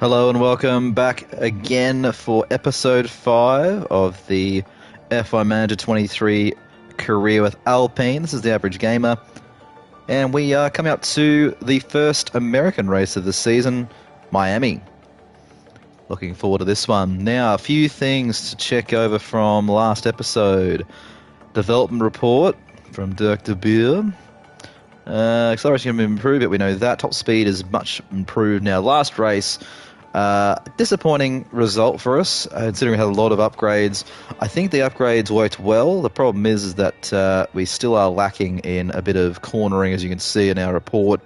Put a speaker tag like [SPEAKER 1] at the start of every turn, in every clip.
[SPEAKER 1] Hello and welcome back again for episode 5 of the F1 Manager 23 career with Alpine. This is the Average Gamer, and we are coming up to the first American race of the season, Miami. Looking forward to this one. Now, a few things to check over from last episode. Development report from Dirk de Boer. Acceleration can improve it, we know that. Top speed is much improved now. Last race, disappointing result for us, considering we had a lot of upgrades. I think the upgrades worked well. The problem is that we still are lacking in a bit of cornering, as you can see in our report,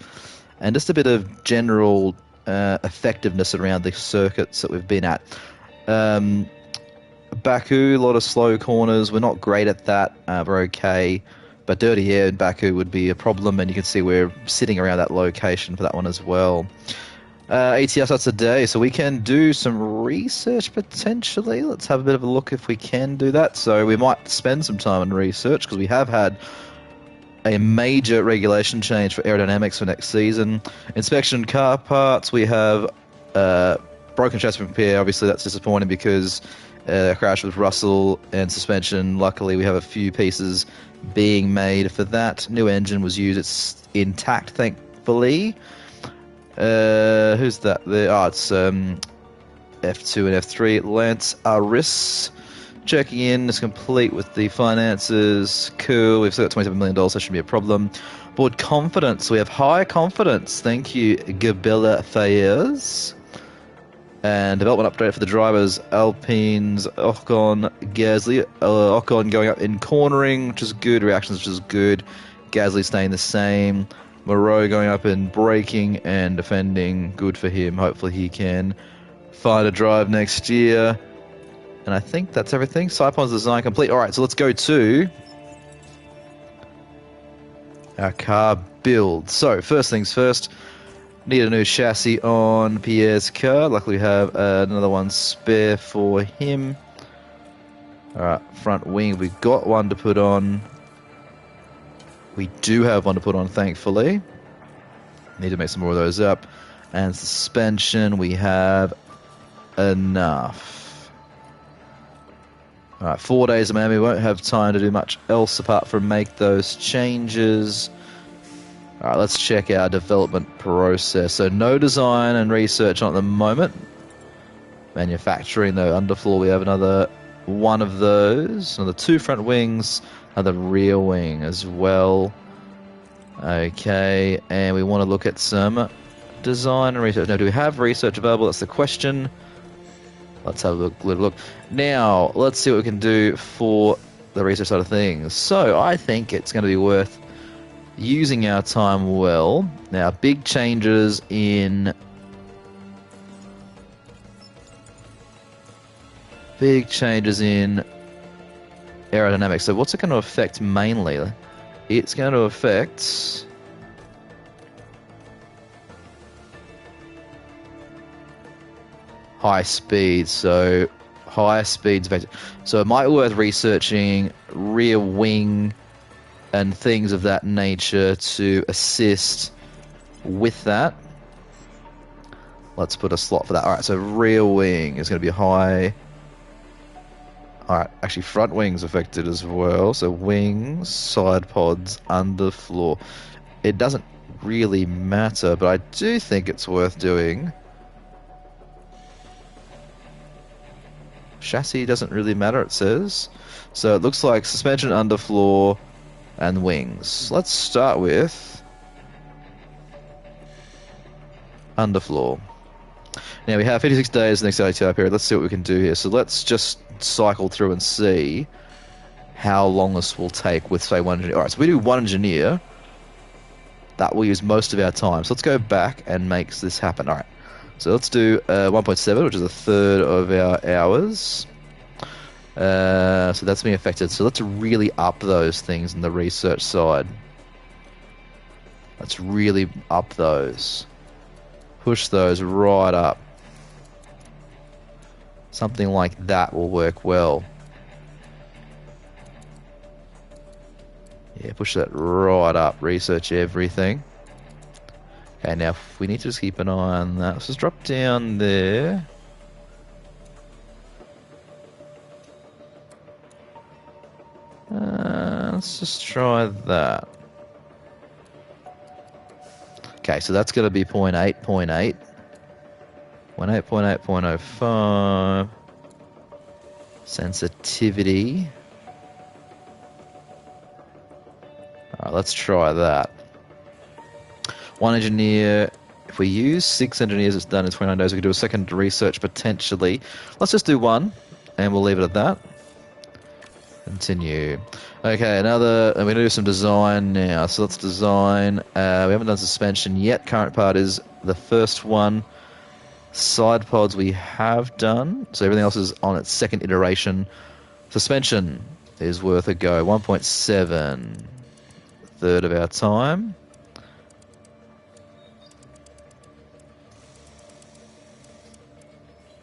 [SPEAKER 1] and just a bit of general effectiveness around the circuits that we've been at. Baku, a lot of slow corners. We're not great at that. We're okay. But dirty air in Baku would be a problem, and you can see we're sitting around that location for that one as well. ATS starts today, so we can do some research potentially. Let's have a bit of a look if we can do that. So we might spend some time on research, because we have had a major regulation change for aerodynamics for next season. Inspection car parts, we have broken chassis repair. Obviously that's disappointing because a crash with Russell, and suspension. Luckily we have a few pieces being made for that. New engine was used, it's intact thankfully. Who's that there? Oh, it's F2 and F3. Lance Aris checking in, is complete with the finances. Cool, we've still got $27 million, so that shouldn't be a problem. Board confidence, we have high confidence. Thank you, Gabella Fayez. And development update for the drivers, Alpine's Ocon, Gasly. Ocon going up in cornering, which is good. Reactions, which is good. Gasly staying the same. Moreau going up in braking and defending. Good for him. Hopefully he can find a drive next year. And I think that's everything. Saipon's design complete. Alright, so let's go to our car build. So, first things first. Need a new chassis on Pierre's car. Luckily we have another one spare for him. Alright, front wing. We've got one to put on. We do have one to put on, thankfully. Need to make some more of those up. And suspension, we have enough. Alright, 4 days of Miami. We won't have time to do much else apart from make those changes. Alright, let's check our development process. So no design and research on at the moment. Manufacturing, though, underfloor, we have another one of those. Another 2 front wings, another rear wing as well. Okay, and we want to look at some design and research. Now, do we have research available? That's the question. Let's have a little look. Now, let's see what we can do for the research side of things. So, I think it's going to be worth using our time well. Now, big changes in aerodynamics. So what's it going to affect mainly? It's going to affect high speed. So higher speeds affect. So it might be worth researching rear wing and things of that nature to assist with that. Let's put a slot for that. Alright, so rear wing is going to be high. Alright, actually front wings affected as well. So wings, side pods, underfloor. It doesn't really matter, but I do think it's worth doing. Chassis doesn't really matter, it says. So it looks like suspension, underfloor, and wings. Let's start with underfloor. Now we have 56 days next ATR period. Let's see what we can do here. So let's just cycle through and see how long this will take with, say, one engineer. Alright, so we do one engineer. That will use most of our time. So let's go back and make this happen. Alright, so let's do 1.7, which is a third of our hours. So that's being affected. So let's really up those things in the research side. Let's really up those. Push those right up. Something like that will work well. Yeah, push that right up. Research everything. Okay, now we need to just keep an eye on that. Let's just drop down there. Let's just try that. Okay, so that's going to be 0.8, 0.8. 0.8, 0.8, 0.05. Sensitivity. Alright, let's try that. One engineer. If we use 6 engineers, it's done in 29 days. We could do a second research potentially. Let's just do one, and we'll leave it at that. Continue. Okay, another. I'm going to do some design now. So let's design. We haven't done suspension yet. Current part is the first one. Side pods we have done. So everything else is on its second iteration. Suspension is worth a go. 1.7. Third of our time.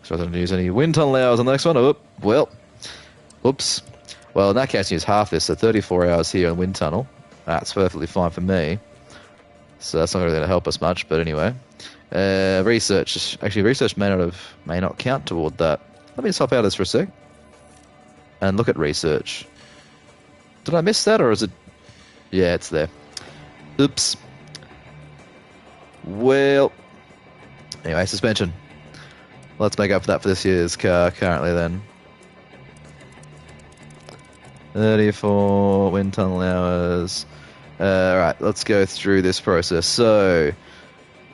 [SPEAKER 1] So I don't use any wind tunnel hours on the next one. Oh, well, oops. Well, in that case, use half this, so 34 hours here in wind tunnel. That's perfectly fine for me. So that's not really going to help us much, but anyway. Research. Actually, research may not count toward that. Let me just hop out of this for a sec. And look at research. Did I miss that, or is it... Yeah, it's there. Oops. Well... Anyway, suspension. Let's make up for that for this year's car currently then. 34 wind tunnel hours. Alright, let's go through this process. So,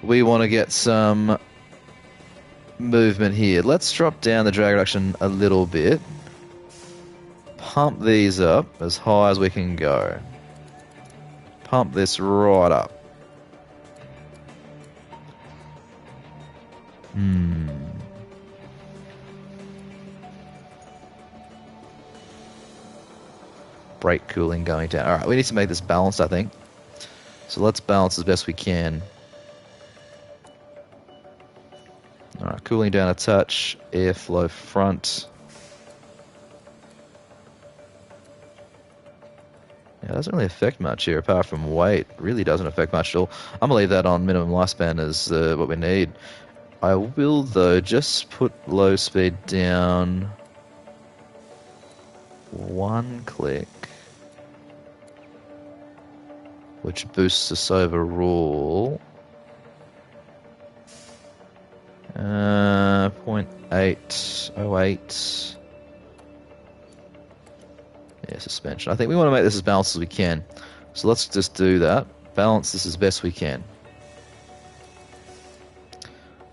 [SPEAKER 1] we want to get some movement here. Let's drop down the drag reduction a little bit. Pump these up as high as we can go. Pump this right up. Brake cooling going down. Alright, we need to make this balanced, I think. So let's balance as best we can. Alright, cooling down a touch. Airflow front. Yeah, it doesn't really affect much here apart from weight. It really doesn't affect much at all. I'm going to leave that on minimum lifespan as what we need. I will, though, just put low speed down one click, which boosts us overall. 0.808. Yeah, suspension. I think we want to make this as balanced as we can. So let's just do that. Balance this as best we can.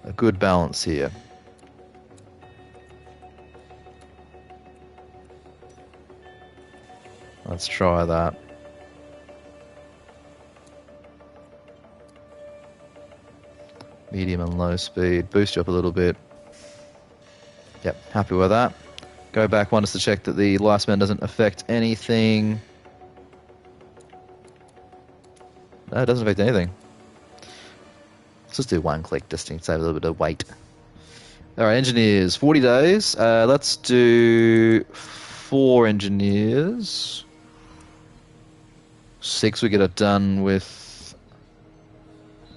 [SPEAKER 1] A good balance here. Let's try that. Medium and low speed. Boost you up a little bit. Yep, happy with that. Go back one just to check that the lifespan doesn't affect anything. No, it doesn't affect anything. Let's just do one click just to save a little bit of weight. Alright, engineers. 40 days. Let's do 4 engineers. 6 we get it done with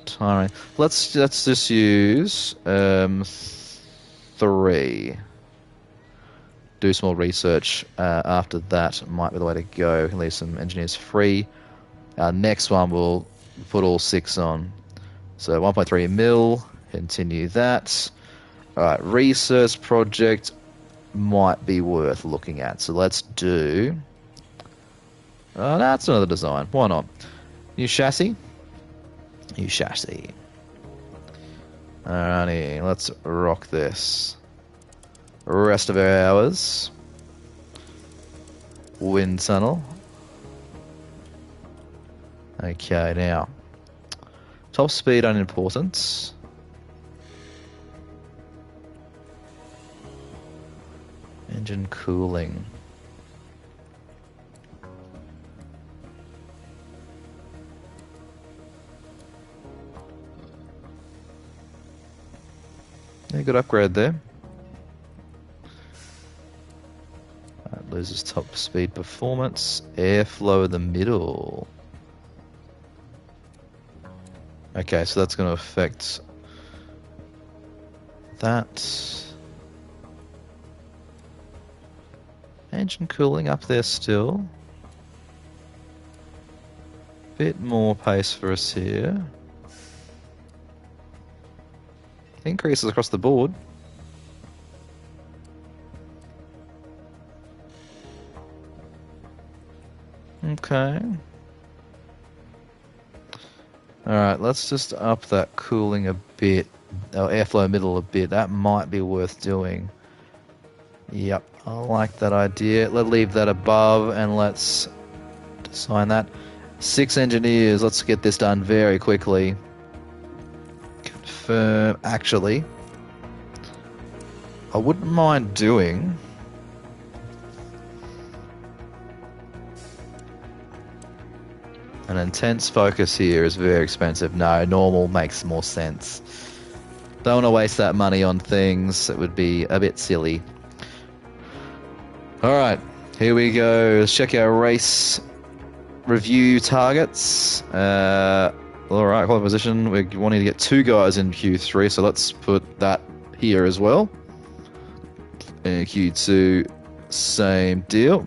[SPEAKER 1] timing. Let's just use 3. Do small research after that might be the way to go. We can leave some engineers free. Next one we'll put all 6 on. So 1.3 mil, continue that. Alright, research project might be worth looking at. So let's do... that's another design. Why not? New chassis. New chassis. Alrighty, let's rock this. Rest of our hours. Wind tunnel. Okay, now. Top speed unimportant. Engine cooling. Yeah, good upgrade there. Loses top speed performance. Airflow in the middle. Okay, so that's going to affect that. Engine cooling up there still. Bit more pace for us here. Increases across the board. Okay. Alright, let's just up that cooling a bit. Oh, airflow middle a bit. That might be worth doing. Yep, I like that idea. Let's leave that above and let's assign that. 6 engineers. Let's get this done very quickly. Confirm. Actually, I wouldn't mind doing... An intense focus here is very expensive. No, normal makes more sense. Don't want to waste that money on things that would be a bit silly. Alright, here we go. Let's check our race review targets. Alright, qualifying position. We're wanting to get 2 guys in Q3, so let's put that here as well. And Q2, same deal.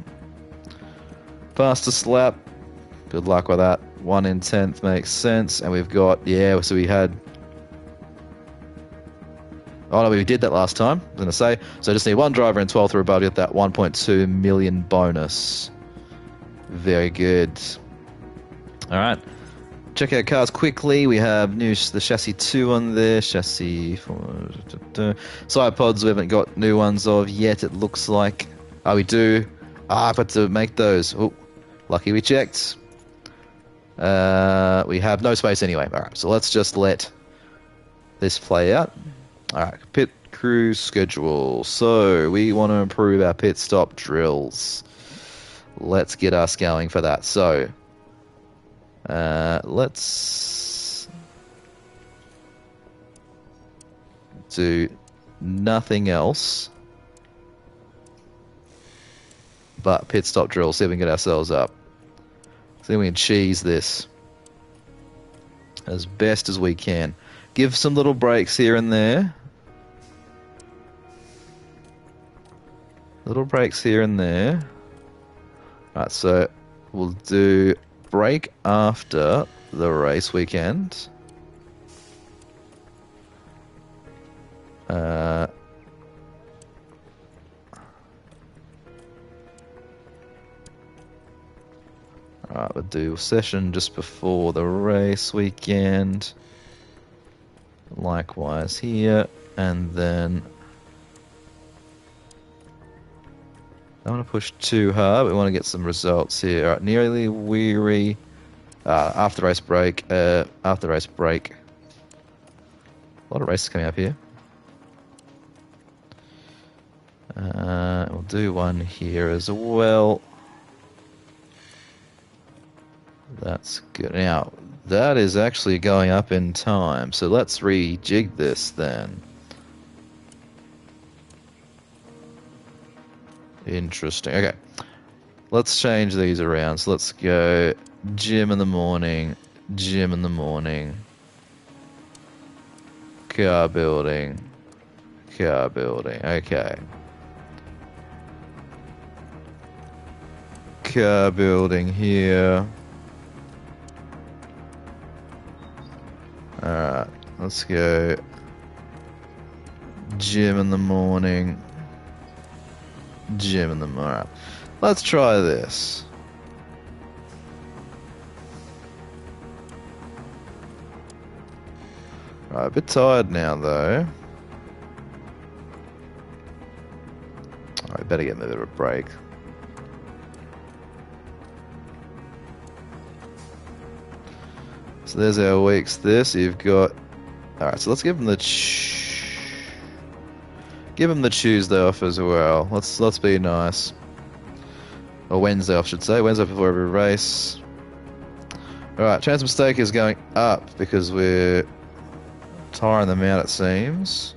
[SPEAKER 1] Fastest lap. Good luck with that. 1 in 10th makes sense. And we've got, yeah, so we had... Oh no, we did that last time, I was going to say. So I just need 1 driver in 12th or above to get that 1.2 million bonus. Very good. Alright. Check out cars quickly. We have the chassis 2 on there. Chassis 4. Side pods we haven't got new ones of yet, it looks like. Oh, we do. I've got to make those. Oh, lucky we checked. We have no space anyway. Alright, so let's just let this play out. Alright, pit crew schedule. So, we want to improve our pit stop drills. Let's get us going for that. So, let's do nothing else but pit stop drills. See if we can get ourselves up. See if we can cheese this as best as we can. Give some little breaks here and there. Little breaks here and there. Alright, so we'll do break after the race weekend. Alright, we'll do a session just before the race weekend. Likewise here, and then I don't want to push too hard. We want to get some results here. All right, nearly weary. After race break. After race break. A lot of races coming up here. We'll do one here as well. That's good. Now, that is actually going up in time. So let's rejig this then. Interesting. Okay. Let's change these around. So let's go gym in the morning, gym in the morning, car building, car building. Okay. Car building here. Alright, let's go gym in the morning, gym in the morning. Alright, let's try this. Right, a bit tired now though. I better get a bit of a break. So there's our weeks there. So you've got... Alright, so let's give them the... Give them the Tuesday off as well. Let's be nice. Or Wednesday off, I should say. Wednesday before every race. Alright, chance of mistake is going up because we're tiring them out, it seems.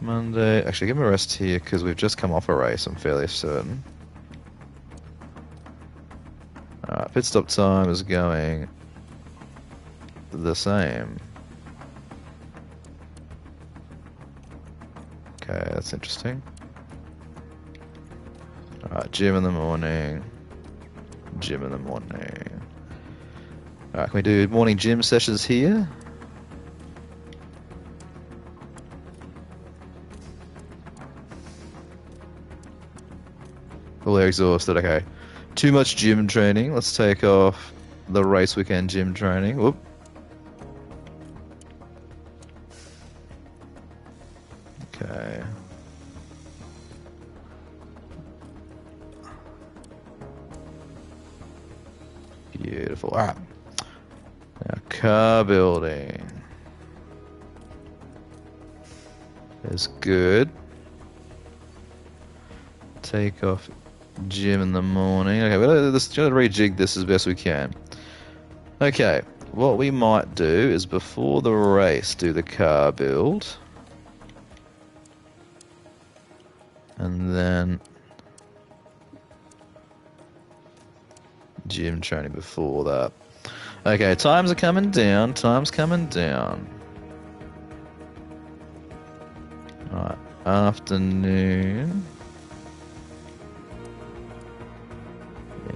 [SPEAKER 1] Monday... Actually, give them a rest here because we've just come off a race, I'm fairly certain. Alright, pit stop time is going the same. Okay, that's interesting. Alright, gym in the morning. Gym in the morning. Alright, can we do morning gym sessions here? Oh, they're exhausted, okay. Too much gym training. Let's take off the race weekend gym training. Whoop. Okay. Beautiful. Alright. Now, car building is good. Take off gym in the morning. Okay, let's try to rejig this as best we can. Okay, what we might do is before the race, do the car build. And then gym training before that. Okay, times are coming down. Time's coming down. Alright, afternoon.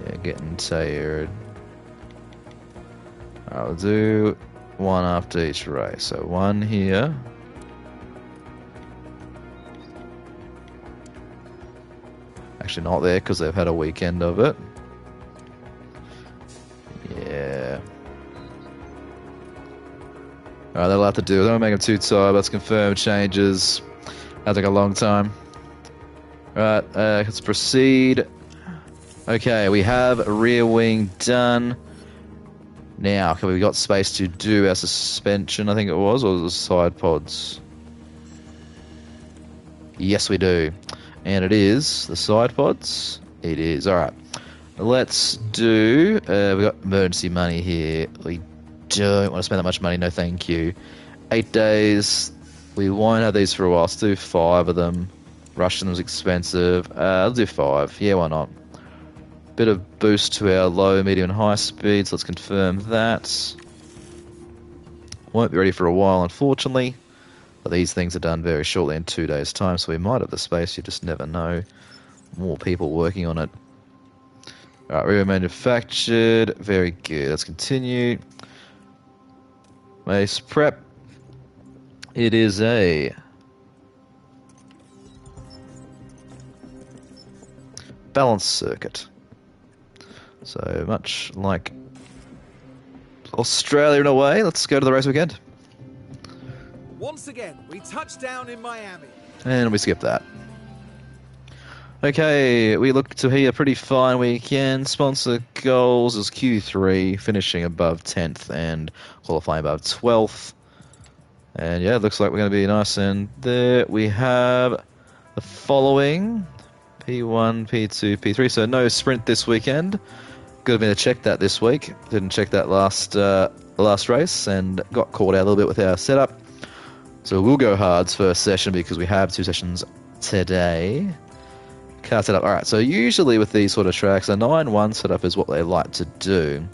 [SPEAKER 1] Yeah, getting tired. I'll do one after each race. So one here. Actually not there because they've had a weekend of it. Yeah. Alright, that'll have to do. I don't make them too tired. Let's confirm changes. That'll take a long time. Alright, let's proceed. Okay, we have rear wing done. Now, have we got space to do our suspension, I think it was, or the side pods? Yes, we do. And it is the side pods. It is. Alright. Let's do... we've got emergency money here. We don't want to spend that much money. No, thank you. 8 days. We won't have these for a while. Let's do 5 of them. Rushing them's expensive. I'll do 5. Yeah, why not? Bit of boost to our low, medium, and high speeds. Let's confirm that. Won't be ready for a while, unfortunately. But these things are done very shortly in 2 days' time, so we might have the space. You just never know. More people working on it. Alright, rear manufactured. Very good. Let's continue. Mace prep. It is a balance circuit. So much like Australia in a way. Let's go to the race weekend.
[SPEAKER 2] Once again, we touch down in Miami.
[SPEAKER 1] And we skip that. Okay, we look to be a pretty fine weekend. Sponsor goals is Q3, finishing above 10th and qualifying above 12th. And yeah, it looks like we're going to be nice. And there we have the following. P1, P2, P3. So no sprint this weekend. Good of me to check that this week. Didn't check that last race and got caught out a little bit with our setup. So we'll go hards first session because we have 2 sessions today. Car setup. Alright, so usually with these sort of tracks, a 9-1 setup is what they like to do.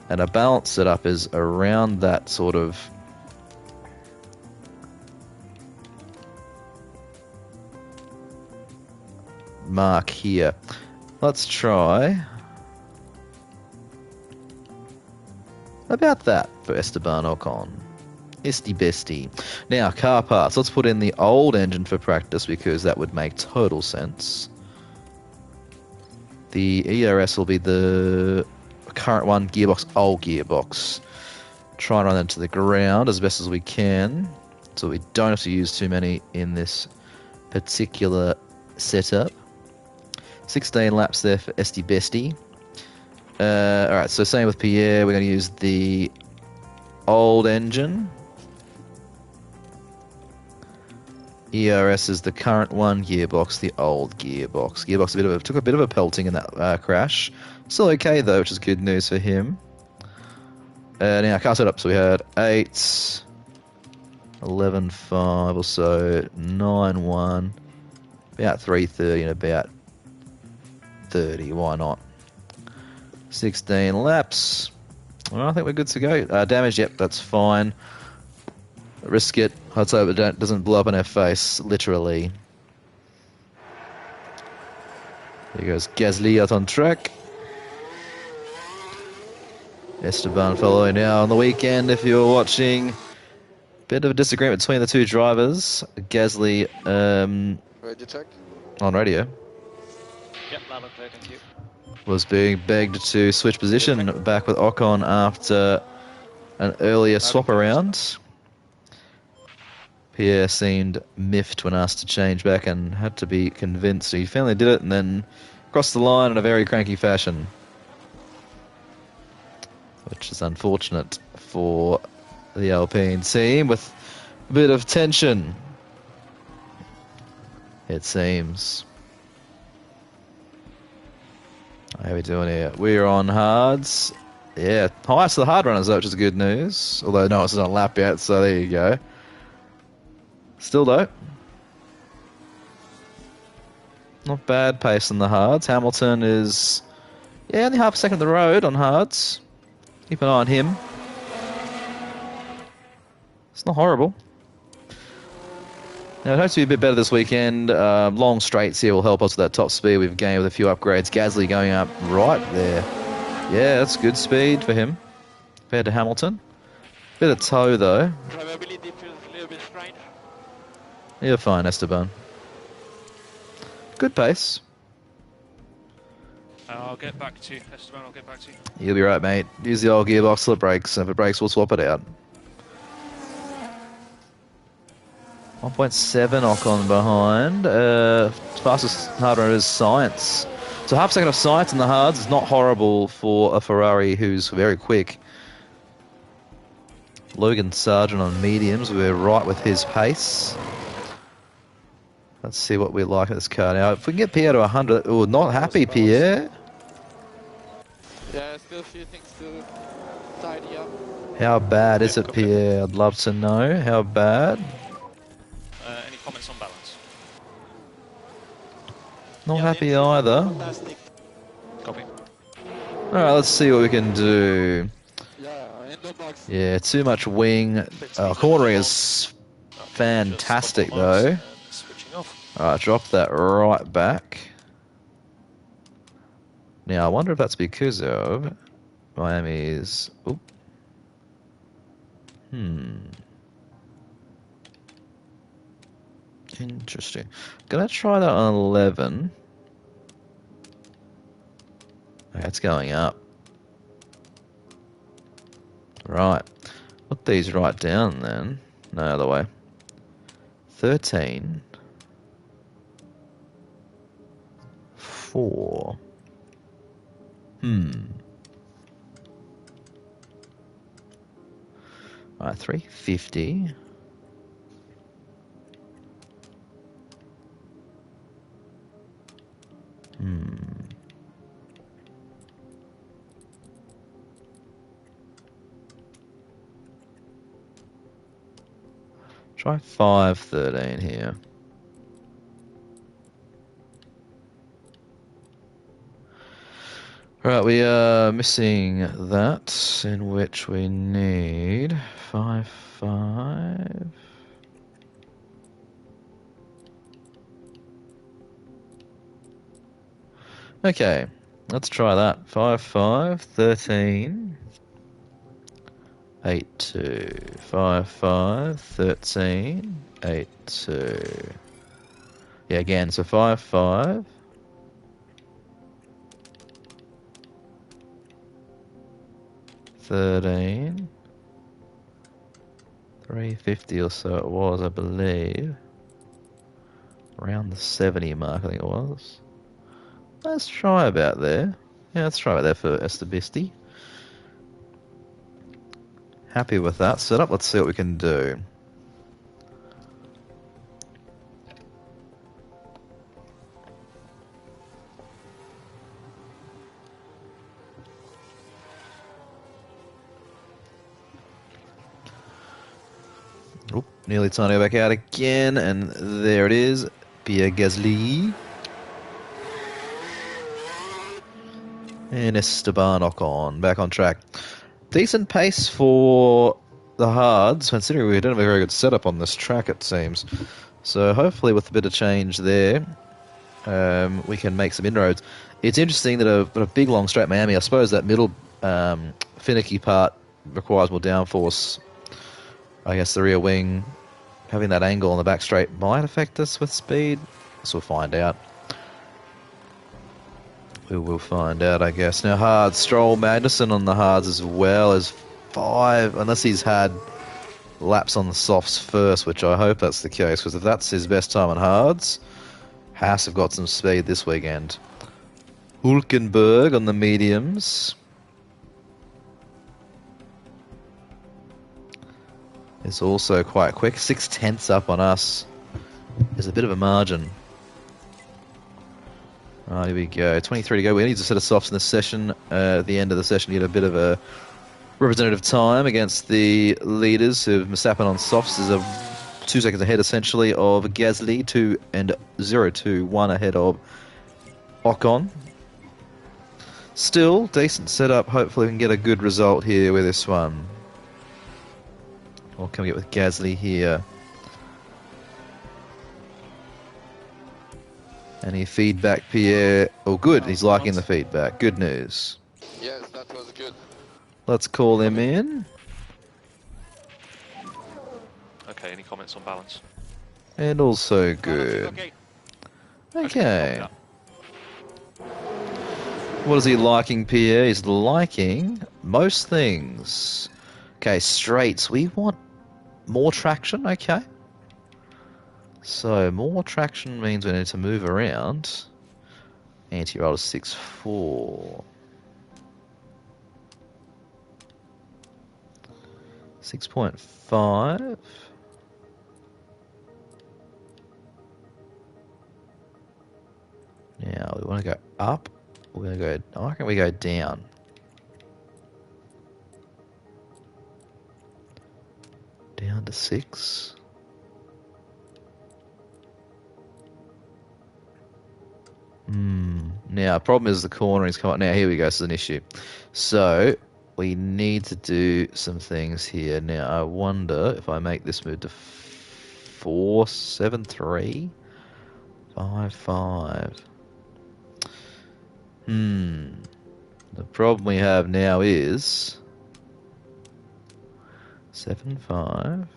[SPEAKER 1] And a balance setup is around that sort of mark here. Let's try about that for Esteban Ocon. Esty bestie. Now, car parts. Let's put in the old engine for practice because that would make total sense. The ERS will be the current one, gearbox, old gearbox. Try and run that to the ground as best as we can so we don't have to use too many in this particular setup. 16 laps there for Esty bestie. Alright, so same with Pierre, we're going to use the old engine. ERS is the current one, gearbox the old gearbox. Gearbox took a bit of a pelting in that crash. Still okay though, which is good news for him. Now car setup, so we had 8, 11.5 or so, 9.1, about 3.30 and about 30, why not? 16 laps. Well, I think we're good to go. Damage, yep, that's fine. Risk it. Let's hope it doesn't blow up in our face, literally. There goes Gasly out on track. Esteban following now on the weekend, if you're watching. Bit of a disagreement between the two drivers. Gasly
[SPEAKER 3] Radio check.
[SPEAKER 1] on radio
[SPEAKER 4] Yep, loud and clear, thank you.
[SPEAKER 1] was being begged to switch position back with Ocon after an earlier swap around. Pierre seemed miffed when asked to change back and had to be convinced. He finally did it and then crossed the line in a very cranky fashion, which is unfortunate for the Alpine team with a bit of tension, it seems. How are we doing here? We're on hards. Yeah, highest of the hard runners, though, which is good news. Although no one's on a lap yet, so there you go. Still, though, not bad pace in the hards. Hamilton is, yeah, only half a second of the road on hards. Keep an eye on him. It's not horrible. Now, it hopes to be a bit better this weekend. Long straights here will help us with that top speed we've gained with a few upgrades. Gasly going up right there. Yeah, that's good speed for him compared to Hamilton. Bit of toe, though.
[SPEAKER 4] Drivability feels a little bit strange.
[SPEAKER 1] You're fine, Esteban. Good pace.
[SPEAKER 4] I'll get back to you, Esteban, I'll get back to you.
[SPEAKER 1] You'll be right, mate. Use the old gearbox till it breaks. If it breaks, we'll swap it out. 1.7 Ocon behind. Fastest hard runner is Science. So half a second of Science in the hards is not horrible for a Ferrari who's very quick. Logan Sargent on mediums. We're right with his pace. Let's see what we like at this car now. If we can get Pierre to 100... Oh, not happy, Pierre.
[SPEAKER 3] Yeah, still a few things to tidy up.
[SPEAKER 1] How bad is it, Pierre? I'd love to know. How bad?
[SPEAKER 4] Any comments on balance?
[SPEAKER 1] Not happy either.
[SPEAKER 3] Fantastic.
[SPEAKER 4] Copy.
[SPEAKER 1] Alright, let's see what we can do.
[SPEAKER 3] Yeah, end of box.
[SPEAKER 1] Yeah, too much wing. Cornering is fantastic, though.
[SPEAKER 4] Switching off.
[SPEAKER 1] Alright, drop that right back. Now, I wonder if that's because of Miami's... Oop. Interesting. Gonna try that on 11. Okay, it's going up. Right. Put these right down then. No other way. 13. 4. Alright, 350. Try 513 here. Right, we are missing that, in which we need 5. Okay, let's try that. 5, 13, 8, 2. 5, 13, 8, 2. Yeah, again, so 5. 13, 350 or so it was, I believe. Around the 70 mark, I think it was. Let's try about there. Yeah, let's try about there for Estebisti. Happy with that setup. Let's see what we can do. Oop, nearly turned it back out again, and there it is. Pierre Gasly. And Esteban Ocon back on track. Decent pace for the hards, considering we don't have a very good setup on this track, it seems. So hopefully with a bit of change there, we can make some inroads. It's interesting that a big long straight Miami, I suppose that middle finicky part requires more downforce. I guess the rear wing, having that angle on the back straight might affect us with speed. So we'll find out. We will find out, I guess. Now, hard. Stroll Magnussen on the hards as well as 5, unless he's had laps on the softs first, which I hope that's the case, because if that's his best time on hards, Haas have got some speed this weekend. Hulkenberg on the mediums. It's also quite quick. 6/10 up on us. There's a bit of a margin. Right, here we go. 23 to go. We need to set a softs in this session. At the end of the session, you get a bit of a representative time against the leaders. So Verstappen on softs is 2 seconds ahead, essentially, of Gasly. 2 and 0 to 1 ahead of Ocon. Still, decent setup. Hopefully we can get a good result here with this one. What can we get with Gasly here? Any feedback, Pierre? Oh, good. He's liking the feedback. Good news.
[SPEAKER 3] Yes, that was good.
[SPEAKER 1] Let's call him in.
[SPEAKER 4] Okay, any comments on balance?
[SPEAKER 1] And also
[SPEAKER 4] Balance,
[SPEAKER 1] good.
[SPEAKER 4] okay.
[SPEAKER 1] Okay.
[SPEAKER 4] Copy
[SPEAKER 1] What is he liking, Pierre? He's liking most things. Okay, straights. We want more traction. Okay. So, more traction means we need to move around. Anti-roll is 6.4. 6.5. Now, we want to go up. We're going to go, I reckon we go down. Down to 6. Now, problem is the cornering's come up. Now, here we go. This is an issue. So, we need to do some things here. Now, I wonder if I make this move to 4.73, 5.5. The problem we have now is 7.5.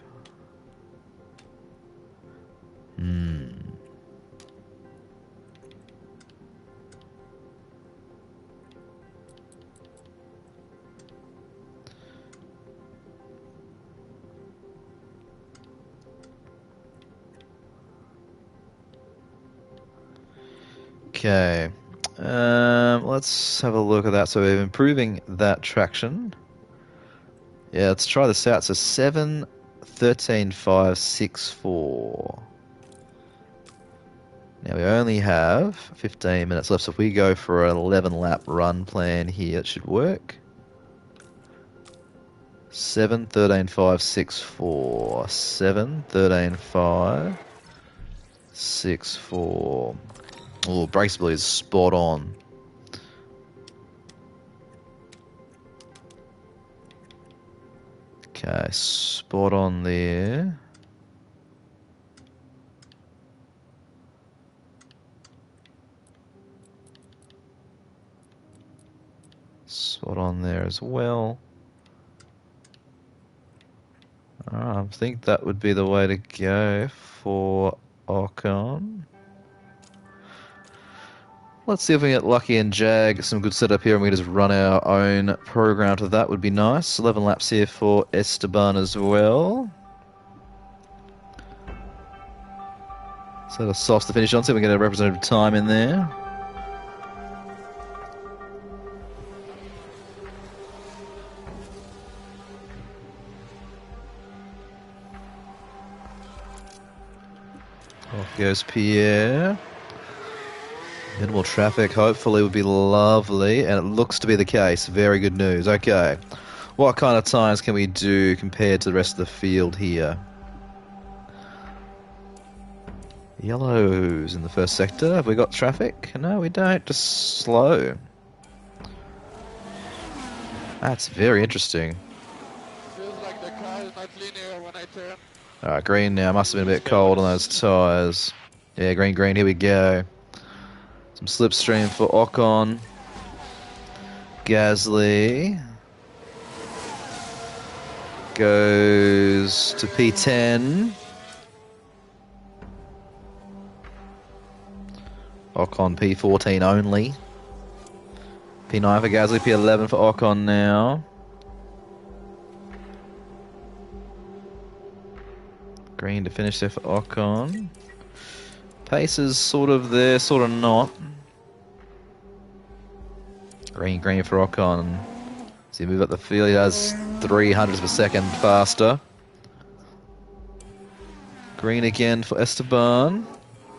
[SPEAKER 1] Okay, let's have a look at that. So we're improving that traction. Yeah, let's try this out. So 7, 13, 5, 6, 4. Now we only have 15 minutes left. So if we go for an 11 lap run plan here, it should work. 7, 13, 5, 6, 4. 7, 13, 5, 6, 4. Oh, brake stability is spot on. Okay, spot on there. Spot on there as well. I think that would be the way to go for Ocon. Let's see if we can get lucky and jag some good setup here and we just run our own program to that. Would be nice. 11 laps here for Esteban as well. So the softs to finish on, see if we can get a representative time in there. Off goes Pierre. Minimal traffic, hopefully, would be lovely, and it looks to be the case. Very good news. Okay, what kind of times can we do compared to the rest of the field here? Yellows in the first sector. Have we got traffic? No, we don't. Just slow. That's very interesting.
[SPEAKER 3] Feels like the car is not linear when I turn.
[SPEAKER 1] Alright, green now. Must have been a bit cold on those tyres. Yeah, green, green. Here we go. Some slipstream for Ocon. Gasly goes to P10. Ocon P14 only. P9 for Gasly, P11 for Ocon now. Green to finish there for Ocon. Pace is sort of there, sort of not. Green, green for Ocon. So you move up the field, he does 300 per second faster. Green again for Esteban.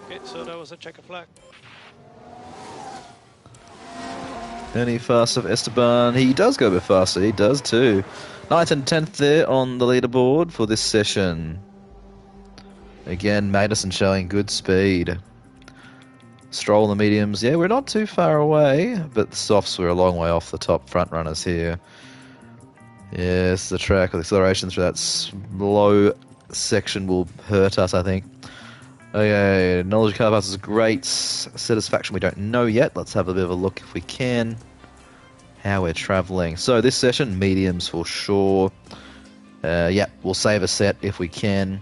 [SPEAKER 4] Okay, so that was a checker flag.
[SPEAKER 1] Any faster for Esteban. He does go a bit faster, he does too. 9th and 10th there on the leaderboard for this session. Again, Magnussen showing good speed. Stroll in the mediums. Yeah, we're not too far away, but the softs were a long way off the top front runners here. Yes, the track with acceleration through that slow section will hurt us, I think. Okay, knowledge of car pass is great. Satisfaction we don't know yet. Let's have a bit of a look if we can. How we're travelling. So this session, mediums for sure. Yeah, we'll save a set if we can.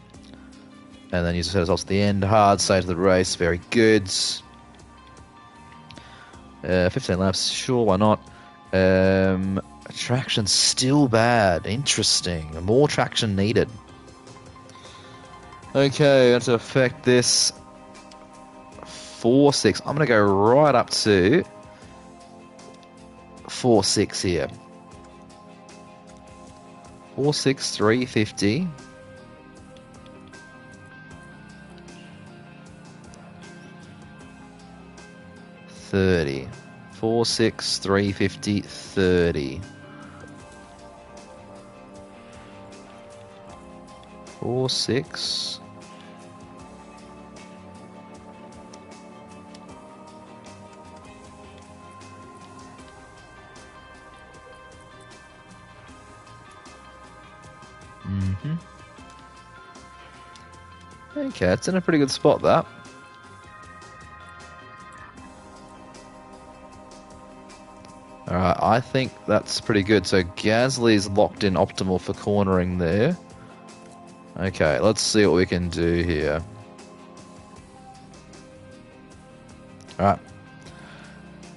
[SPEAKER 1] And then use the set ourselves at the end. Hard, stay to the race. Very good. 15 laps, sure, why not? Traction still bad. Interesting. More traction needed. Okay, to affect this 4.6. I'm going to go right up to 4.6 here. 4.6, 350. 30. 4.6, 350, 30. 4.6. Okay, it's in a pretty good spot, that. Alright, I think that's pretty good. So Gasly's locked in optimal for cornering there. Okay, let's see what we can do here. Alright.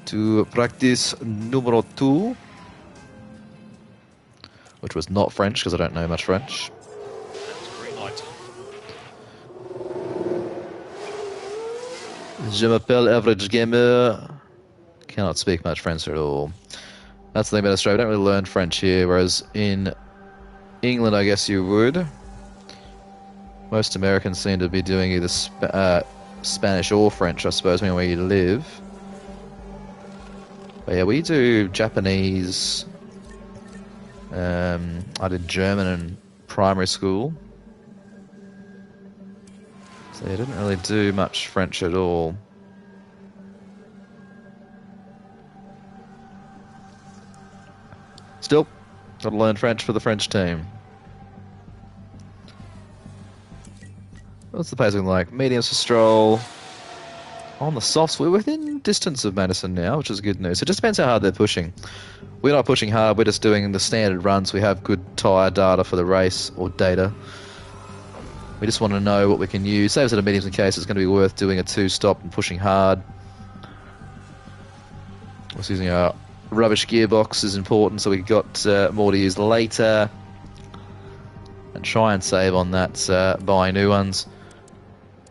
[SPEAKER 1] To practice numero 2. Which was not French, because I don't know much French.
[SPEAKER 4] Green light.
[SPEAKER 1] Je m'appelle Average Gamer. Cannot speak much French at all. That's the thing about Australia. We don't really learn French here, whereas in England, I guess you would. Most Americans seem to be doing either Spanish or French, I suppose, depending on where you live. But yeah, we do Japanese. I did German in primary school. So I didn't really do much French at all. Still, got to learn French for the French team. What's the pace looking like? Mediums for Stroll. On the softs, we're within distance of Madison now, which is good news. It just depends how hard they're pushing. We're not pushing hard, we're just doing the standard runs. We have good tyre data for the race, or data. We just want to know what we can use. Save us at a mediums in case it's going to be worth doing a 2-stop and pushing hard. We're using our rubbish gearbox is important, so we got more to use later. And try and save on that, buy new ones.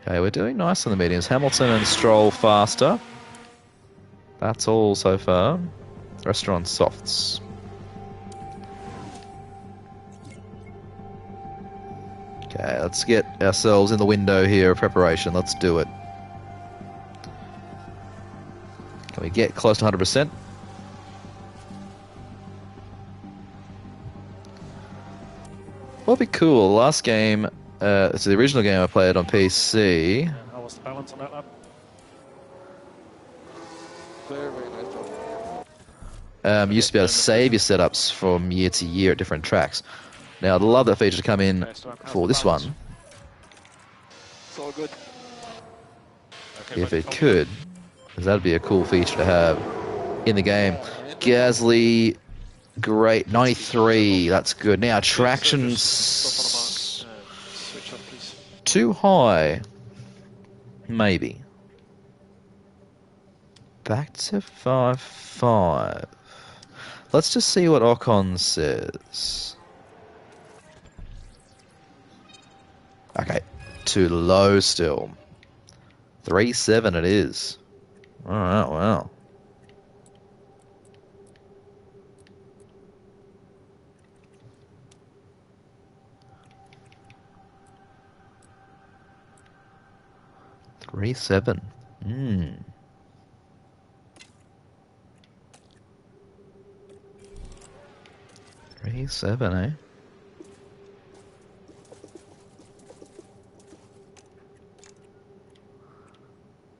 [SPEAKER 1] Okay, we're doing nice on the mediums. Hamilton and Stroll faster. That's all so far. Restaurant softs. Okay, let's get ourselves in the window here of preparation. Let's do it. Can we get close to 100%? What'd be cool, last game, it's the original game I played on PC.
[SPEAKER 4] And how was the balance on that lap?
[SPEAKER 3] Very, very nice job.
[SPEAKER 1] You used to be able to save your setups from year to year at different tracks. Now, I'd love that feature to come in for this one,
[SPEAKER 3] It's all good.
[SPEAKER 4] Okay,
[SPEAKER 1] if
[SPEAKER 4] ready
[SPEAKER 1] it
[SPEAKER 4] for
[SPEAKER 1] could, because that'd be a cool feature to have in the game. Gasly, great, 93, that's good. Now, traction's
[SPEAKER 4] Switch off, please.
[SPEAKER 1] too high, maybe. Back to 5.5. Let's just see what Ocon says. Okay, too low still. 3.7 it is. Alright, wow. Three seven. 3.7, eh?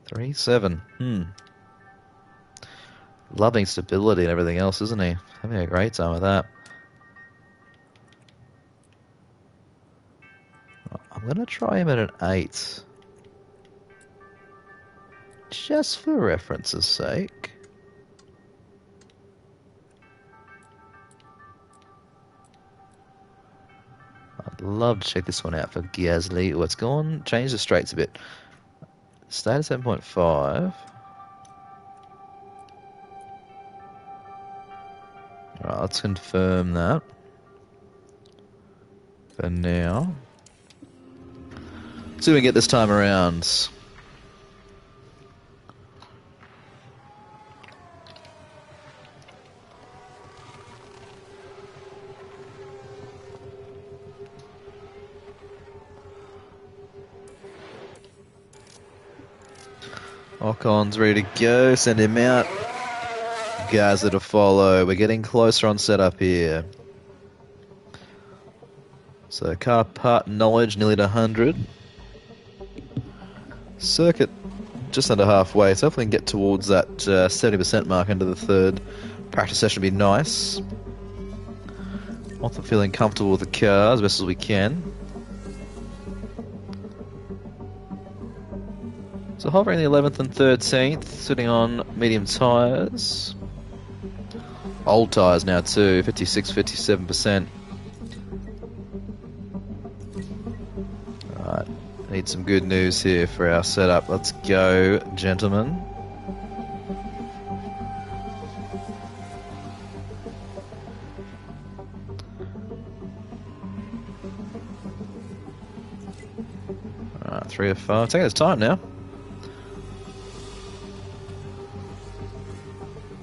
[SPEAKER 1] Three seven. Loving stability and everything else, isn't he? Having a great time with that. I'm gonna try him at an 8. Just for reference's sake. I'd love to check this one out for Gasly. Oh, it's gone. Change the straights a bit. Stay at 7.5. Alright, let's confirm that. For now. See what we can get this time around. Ocon's ready to go. Send him out. Gaza to follow. We're getting closer on setup here. So car part knowledge nearly at 100. Circuit just under halfway. So hopefully we can get towards that 70% mark into the third. Practice session would be nice. Want them feeling comfortable with the car as best as we can. So hovering the 11th and 13th, sitting on medium tyres. Old tyres now too, 56, 57%. Alright, need some good news here for our setup. Let's go, gentlemen. Alright, 3 or 5. Taking its time now.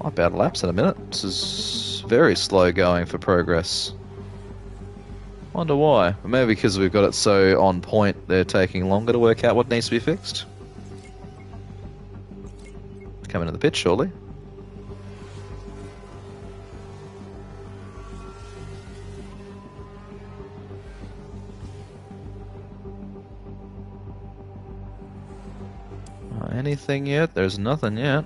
[SPEAKER 1] Might be out of laps in a minute. This is very slow going for progress. Wonder why. Maybe because we've got it so on point, they're taking longer to work out what needs to be fixed. Coming to the pit, surely. Anything yet? There's nothing yet.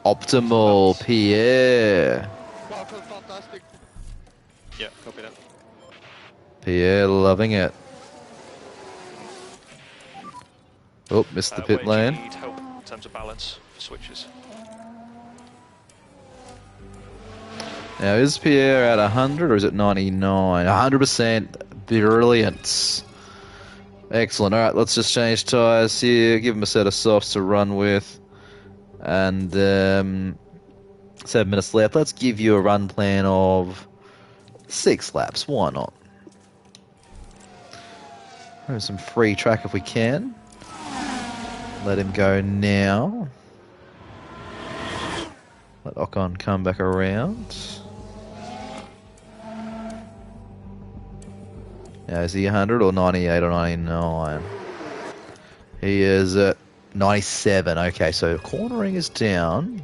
[SPEAKER 1] Optimal, Pierre.
[SPEAKER 3] Fantastic.
[SPEAKER 4] Yeah, copy that.
[SPEAKER 1] Pierre loving it. Oh, missed the pit
[SPEAKER 4] Where do
[SPEAKER 1] lane.
[SPEAKER 4] you need help in terms of balance for switches?
[SPEAKER 1] Now, is Pierre at 100 or is it 99? 100%. Brilliant. Excellent. All right, let's just change tyres here. Give him a set of softs to run with. And 7 minutes left. Let's give you a run plan of 6 laps. Why not? Have some free track if we can. Let him go now. Let Ocon come back around. Now, is he 100 or 98 or 99? He is at 97. Okay, so cornering is down.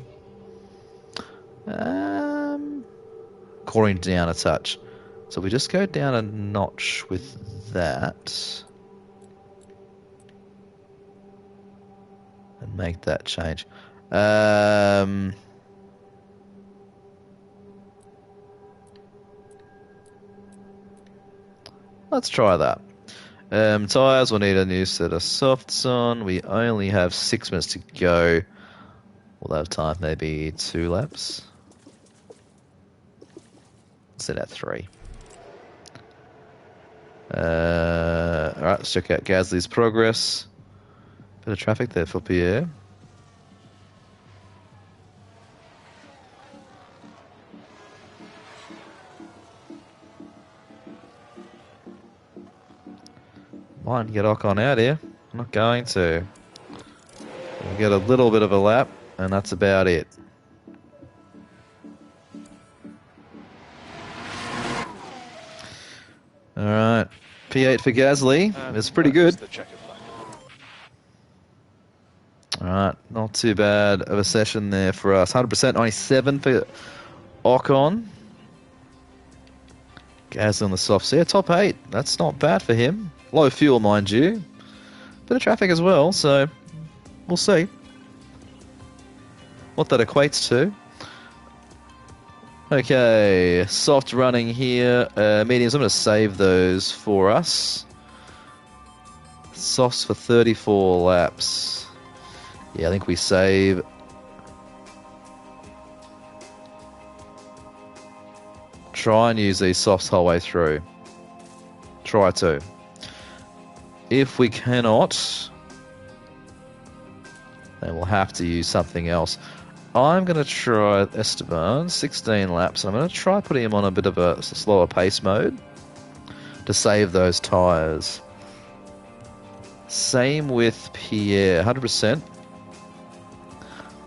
[SPEAKER 1] Cornering down a touch. So we just go down a notch with that. And make that change. Let's try that. Tyres, we'll need a new set of softs on. We only have 6 minutes to go. We'll have time, maybe 2 laps. Set at 3. Alright, let's check out Gasly's progress. Bit of traffic there for Pierre. Might get Ocon out here. I'm not going to. We'll get a little bit of a lap, and that's about it. Alright, P8 for Gasly. It's pretty good. Alright, not too bad of a session there for us. 100%, 97 for Ocon. Gasly on the soft seat. Top 8. That's not bad for him. Low fuel, mind you. Bit of traffic as well, so we'll see what that equates to. Okay, soft running here. Mediums, I'm going to save those for us. Softs for 34 laps. Yeah, I think we save. Try and use these softs the whole way through. Try to. If we cannot, then we'll have to use something else. I'm going to try Esteban, 16 laps, and I'm going to try putting him on a bit of a slower pace mode to save those tyres. Same with Pierre, 100%.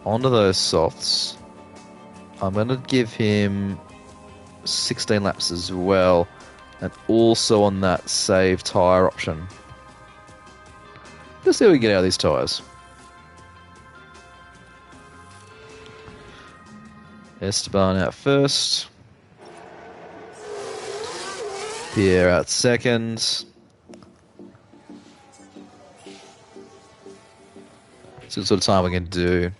[SPEAKER 1] Onto those softs. I'm going to give him 16 laps as well, and also on that save tyre option. Let's see what we can get out of these tyres. Esteban out first. Pierre out second. See what sort of time we can do.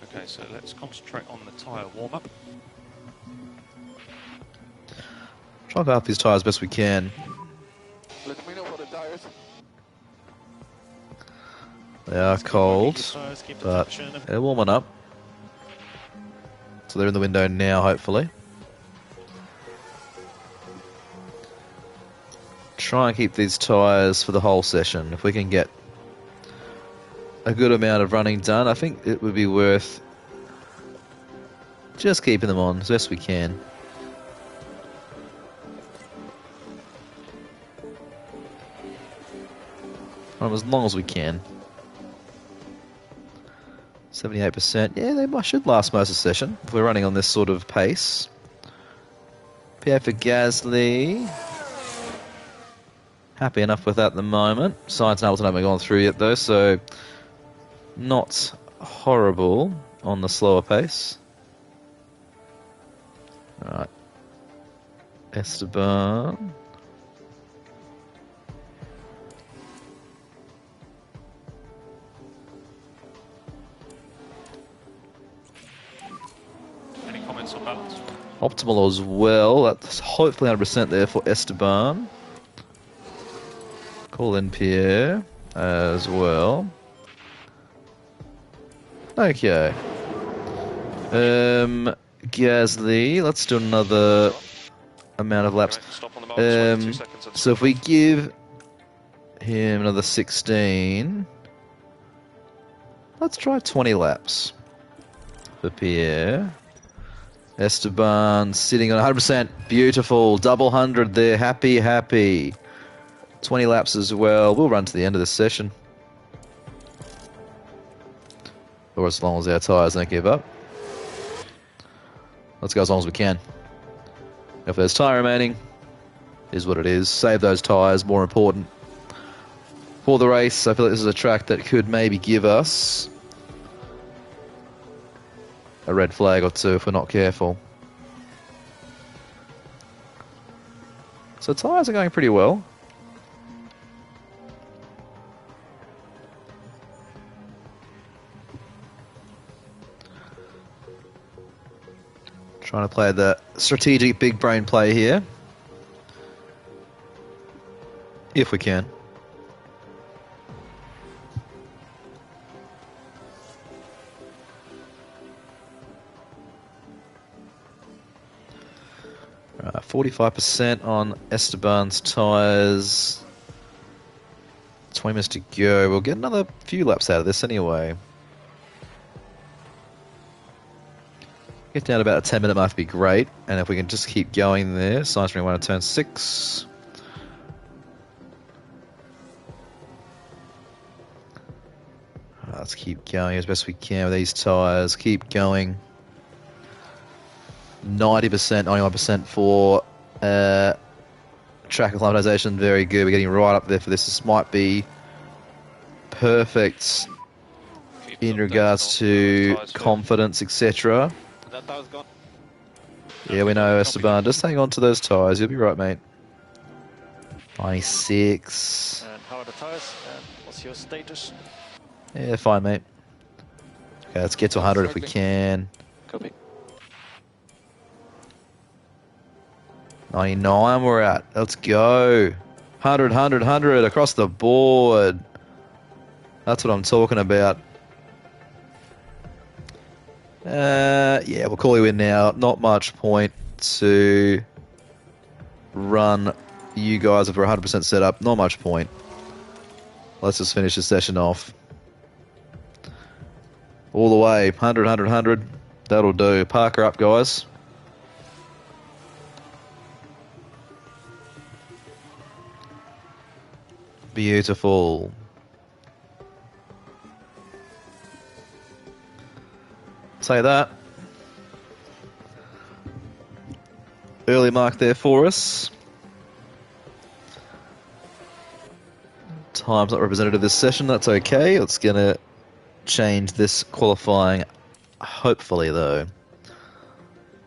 [SPEAKER 4] Okay, so let's concentrate on the tyre warm-up.
[SPEAKER 1] Try to go up his tyres as best we can.
[SPEAKER 3] Let me know for the tires.
[SPEAKER 1] They are cold, but they're warming up. So they're in the window now, hopefully. Try and keep these tyres for the whole session. If we can get a good amount of running done, I think it would be worth just keeping them on as best we can. As long as we can. 78%. Yeah, they should last most of the session if we're running on this sort of pace. PA for Gasly. Happy enough with that at the moment. Sainz and Hamilton haven't gone through yet though, so not horrible on the slower pace. Alright. Esteban. Optimal as well. That's hopefully 100% there for Esteban. Call in Pierre as well. Okay. Gasly, let's do another amount of laps. So if we give him another 16, let's try 20 laps for Pierre. Esteban sitting on 100%. Beautiful. Double 100 there. Happy, happy. 20 laps as well. We'll run to the end of this session. Or as long as our tyres don't give up. Let's go as long as we can. If there's tyre remaining, is what it is. Save those tyres. More important for the race. I feel like this is a track that could maybe give us a red flag or two if we're not careful. So tyres are going pretty well. Trying to play the strategic big brain play here. if we can. Right, 45% on Esteban's tyres. 20 minutes to go. We'll get another few laps out of this anyway. Get down to about a 10-minute mark to be great. And if we can just keep going there. Science ring 1 at turn 6. Let's keep going as best we can with these tyres. Keep going. 90%, 91% for track acclimatization. Very good. We're getting right up there for this. This might be perfect in regards to confidence, etc.
[SPEAKER 3] That tire's gone.
[SPEAKER 1] Yeah, we know, Esteban. Just hang on to those tyres. You'll be right, mate. 96.
[SPEAKER 5] And how are the tires? And what's your status?
[SPEAKER 1] Yeah, fine, mate. Okay, let's get to 100 if we can.
[SPEAKER 5] Copy.
[SPEAKER 1] 99 we're at. Let's go. 100, 100, 100 across the board. That's what I'm talking about. Yeah, we'll call you in now. Not much point to run you guys if we're 100% set up. Not much point. Let's just finish the session off. All the way. 100, 100, 100. That'll do. Park her up, guys. Beautiful. Say that. Early mark there for us. Time's not representative of this session, that's okay. It's going to change this qualifying, hopefully, though.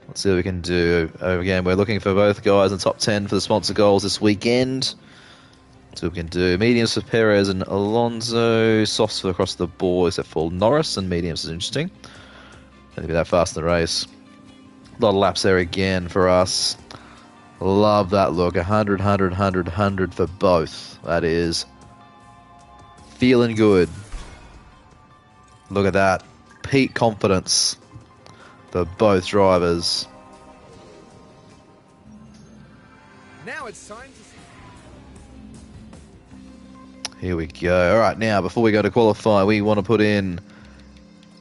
[SPEAKER 1] Let's see what we can do. Again, we're looking for both guys in the top 10 for the sponsor goals this weekend. So we can do mediums for Perez and Alonso, softs for across the board except for Norris, and mediums is interesting. Don't be that fast in the race. A lot of laps there again for us. Love that look. 100, 100, 100, 100 for both. That is feeling good. Look at that. Peak confidence for both drivers.
[SPEAKER 2] Now it's time to see.
[SPEAKER 1] Here we go. Alright, now before we go to qualify, we want to put in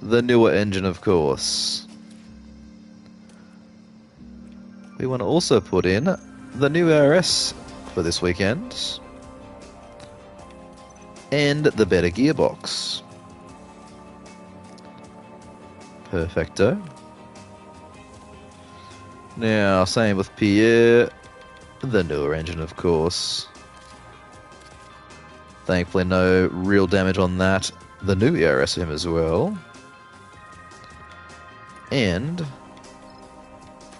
[SPEAKER 1] the newer engine, of course. We want to also put in the new RS for this weekend. And the better gearbox. Perfecto. Now, same with Pierre. The newer engine, of course. Thankfully, no real damage on that. The new ERS for him as well. And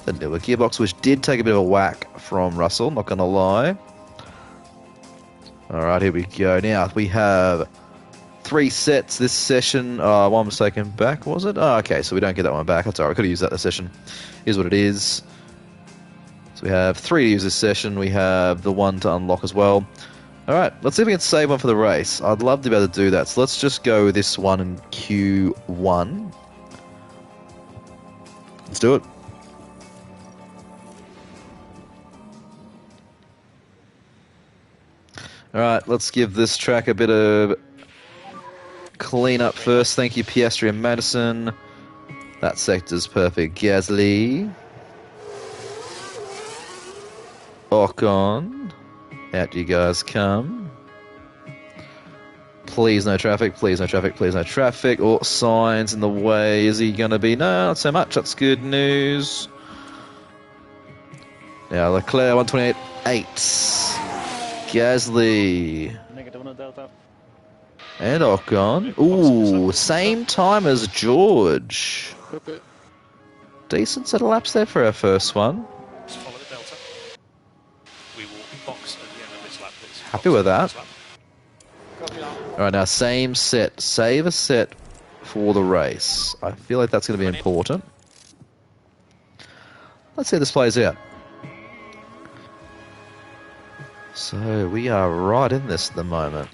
[SPEAKER 1] the newer gearbox, which did take a bit of a whack from Russell, not going to lie. Alright, here we go. Now, we have 3 sets this session. One was taken back, was it? Oh, okay, so we don't get that one back. That's alright, we could have used that this session. Here's what it is. So we have 3 to use this session. We have the 1 to unlock as well. Alright, let's see if we can save one for the race. I'd love to be able to do that. So let's just go with this one in Q1. Let's do it. Alright, let's give this track a bit of clean up first. Thank you, Piastri and Madison. That sector's perfect. Gasly. Ocon. Out you guys come. Please no traffic, please no traffic, please no traffic. Or signs in the way. Is he going to be? No, not so much. That's good news. Now Leclerc 128.8. Gasly.
[SPEAKER 5] Negative on Delta.
[SPEAKER 1] And Ocon. Ooh, same time as George.
[SPEAKER 3] Okay.
[SPEAKER 1] Decent set of laps there for our first one.
[SPEAKER 4] Just follow the delta. We will box at the end of this lap. Please.
[SPEAKER 1] Happy with that.
[SPEAKER 3] Copy now.
[SPEAKER 1] Alright, now same set. Save a set for the race. I feel like that's going to be important. Let's see how this plays out. So we are right in this at the moment.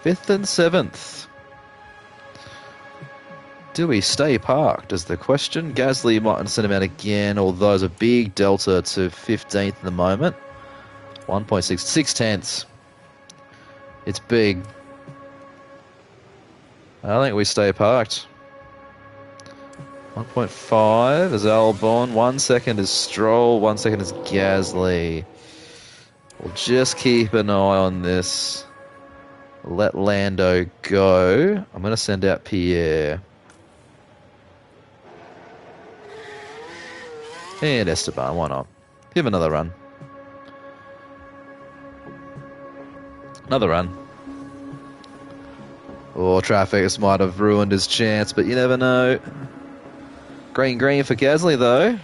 [SPEAKER 1] 5th and 7th. Do we stay parked is the question. Gasly might send him out again, although there's a big delta to 15th at the moment. 1.6, 6 tenths. It's big. I think we stay parked. 1.5 is Albon, 1 second is Stroll, 1 second is Gasly. We'll just keep an eye on this. Let Lando go. I'm going to send out Pierre. And Esteban, why not? Give him another run. Another run. Oh, traffic. This might have ruined his chance, but you never know. Green for Gasly, though.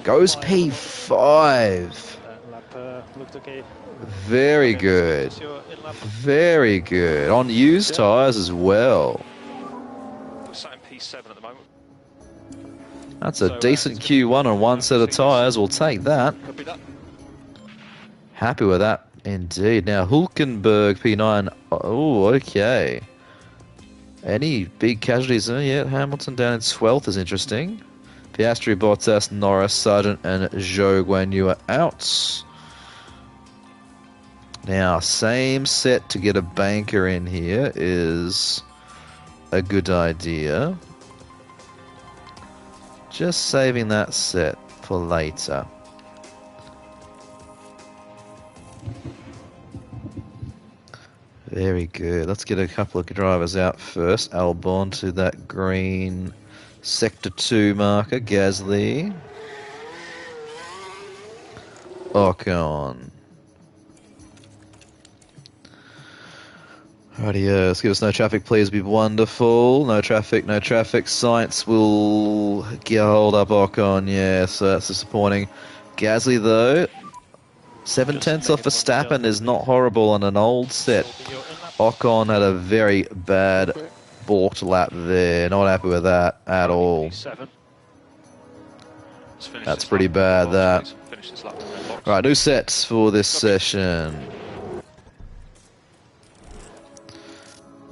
[SPEAKER 1] Goes P5.
[SPEAKER 5] Lap looked okay.
[SPEAKER 1] Very good. Very good. On used tyres as well.
[SPEAKER 4] We're sat in P7 at the moment.
[SPEAKER 1] That's a decent Q1 on one set of tyres. We'll take that.
[SPEAKER 4] Could be that.
[SPEAKER 1] Happy with that indeed. Now, Hülkenberg P9. Oh, okay. Any big casualties? Yeah, Hamilton down in 12th is interesting. Piastri, Bottas, Norris, Sargent, and Zhou Guanyu are out. Now, same set to get a banker in here is a good idea. Just saving that set for later. Very good. Let's get a couple of drivers out first. Albon to that green Sector 2 marker. Gasly. Ocon. Rightio, let's give us no traffic, please. Be wonderful. No traffic. Science will get hold up Ocon. Yeah, so that's disappointing. Gasly, though, 7 tenths off Verstappen is not horrible on an old set. Ocon had a very bad balked lap there. Not happy with that at all. That's pretty bad, that. Right, new sets for this session.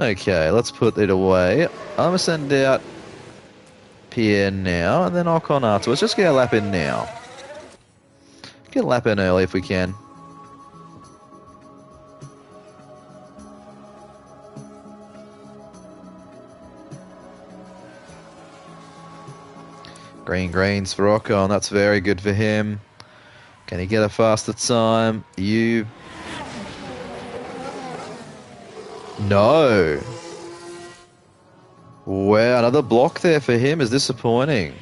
[SPEAKER 1] Okay, let's put it away. I'm going to send out Pierre now, and then Ocon afterwards. Just get a lap in now. Get a lap in early if we can. Greens for Ocon. That's very good for him. Can he get a faster time? No. Wow, another block there for him is disappointing.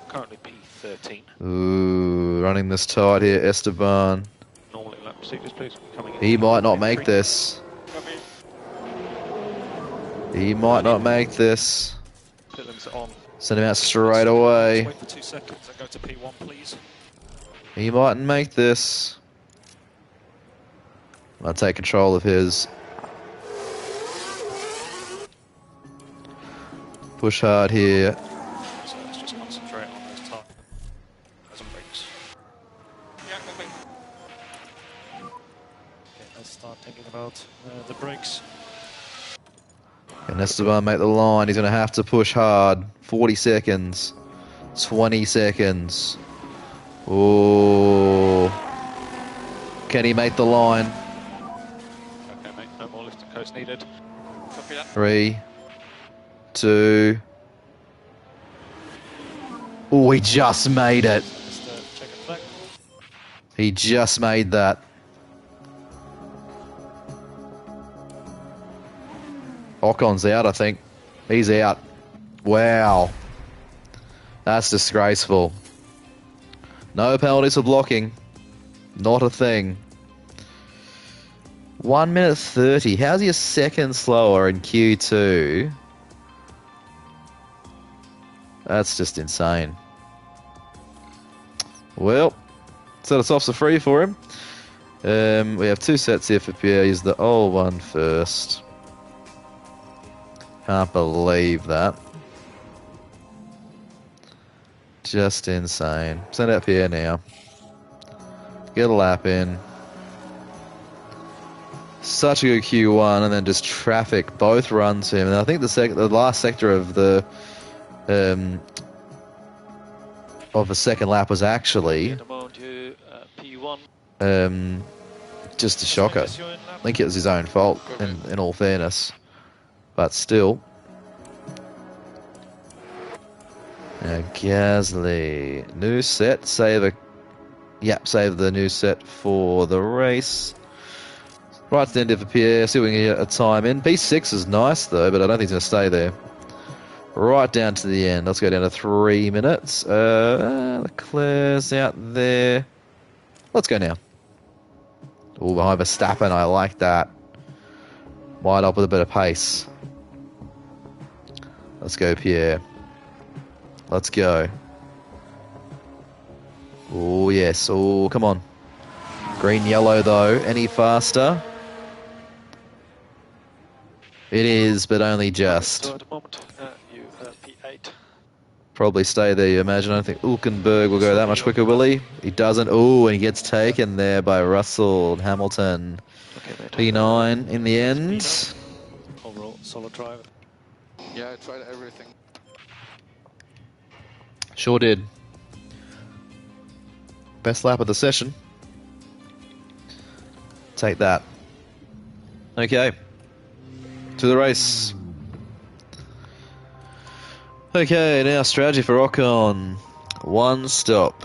[SPEAKER 4] Currently P13.
[SPEAKER 1] Ooh, running this tight here, Esteban.
[SPEAKER 4] Normally lap procedures, please.
[SPEAKER 1] He might not make this. He might not make this.
[SPEAKER 4] Pillins on.
[SPEAKER 1] Send him out straight away.
[SPEAKER 4] Wait for 2 seconds and go to P1, please.
[SPEAKER 1] He mightn't make this. I'll take control of his. Push hard here.
[SPEAKER 4] So let's just concentrate on those tires and brakes. Yeah, copy.
[SPEAKER 5] Okay, let's start thinking about the brakes.
[SPEAKER 1] Can Esteban make the line? He's going to have to push hard. 40 seconds. 20 seconds. Oh. Can he make the line?
[SPEAKER 4] Okay, mate, no more lift and coast needed. Copy that.
[SPEAKER 1] 3, 2. Oh, he just made it.
[SPEAKER 5] Just check it back.
[SPEAKER 1] He just made that. Ocon's out, I think. He's out. Wow. That's disgraceful. No penalties for blocking. Not a thing. 1 minute 30. How's he a second slower in Q2? That's just insane. Well, set us off so free for him. We have 2 sets here for Pierre. Use the old one first. Can't believe that. Just insane. Send out Pierre now. Get a lap in. Such a good Q1, and then just traffic both runs him. And I think the last sector of the second lap was actually
[SPEAKER 5] At the moment, you P1.
[SPEAKER 1] just a shocker. I think it was his own fault, in all fairness. But still. Now Gasly, new set, save the new set for the race. Right to the end of Pierre, see if we can get a time in. P6 is nice though, but I don't think he's going to stay there. Right down to the end. Let's go down to 3 minutes. Leclerc's out there. Let's go now. Oh, behind Verstappen, I like that. Wide up with a bit of pace. Let's go, Pierre. Let's go. Oh, yes. Oh, come on. Green, yellow, though. Any faster? It is, but only just.
[SPEAKER 5] So at the moment, you P8.
[SPEAKER 1] Probably stay there, you imagine. I don't think Hülkenberg will go that much quicker, will he? He doesn't. Oh, and he gets taken there by Russell and Hamilton.
[SPEAKER 5] Okay,
[SPEAKER 1] P9 in the end.
[SPEAKER 5] Overall, solo drive.
[SPEAKER 3] Yeah, I tried everything.
[SPEAKER 1] Sure did. Best lap of the session. Take that. Okay. To the race. Okay, now strategy for Ocon. One stop.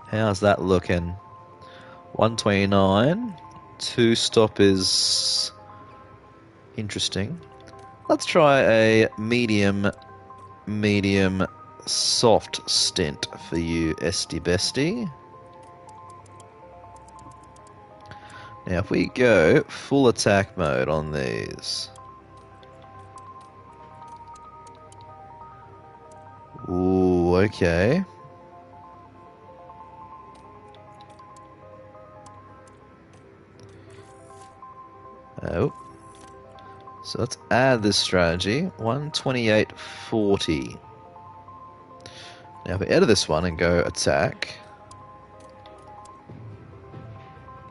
[SPEAKER 1] How's that looking? 129. Two stop is interesting. Let's try a medium, soft stint for you, Esty Bestie. Now, if we go full attack mode on these. Ooh, okay. Oh. So let's add this strategy. 128.40. Now, if we enter this one and go attack.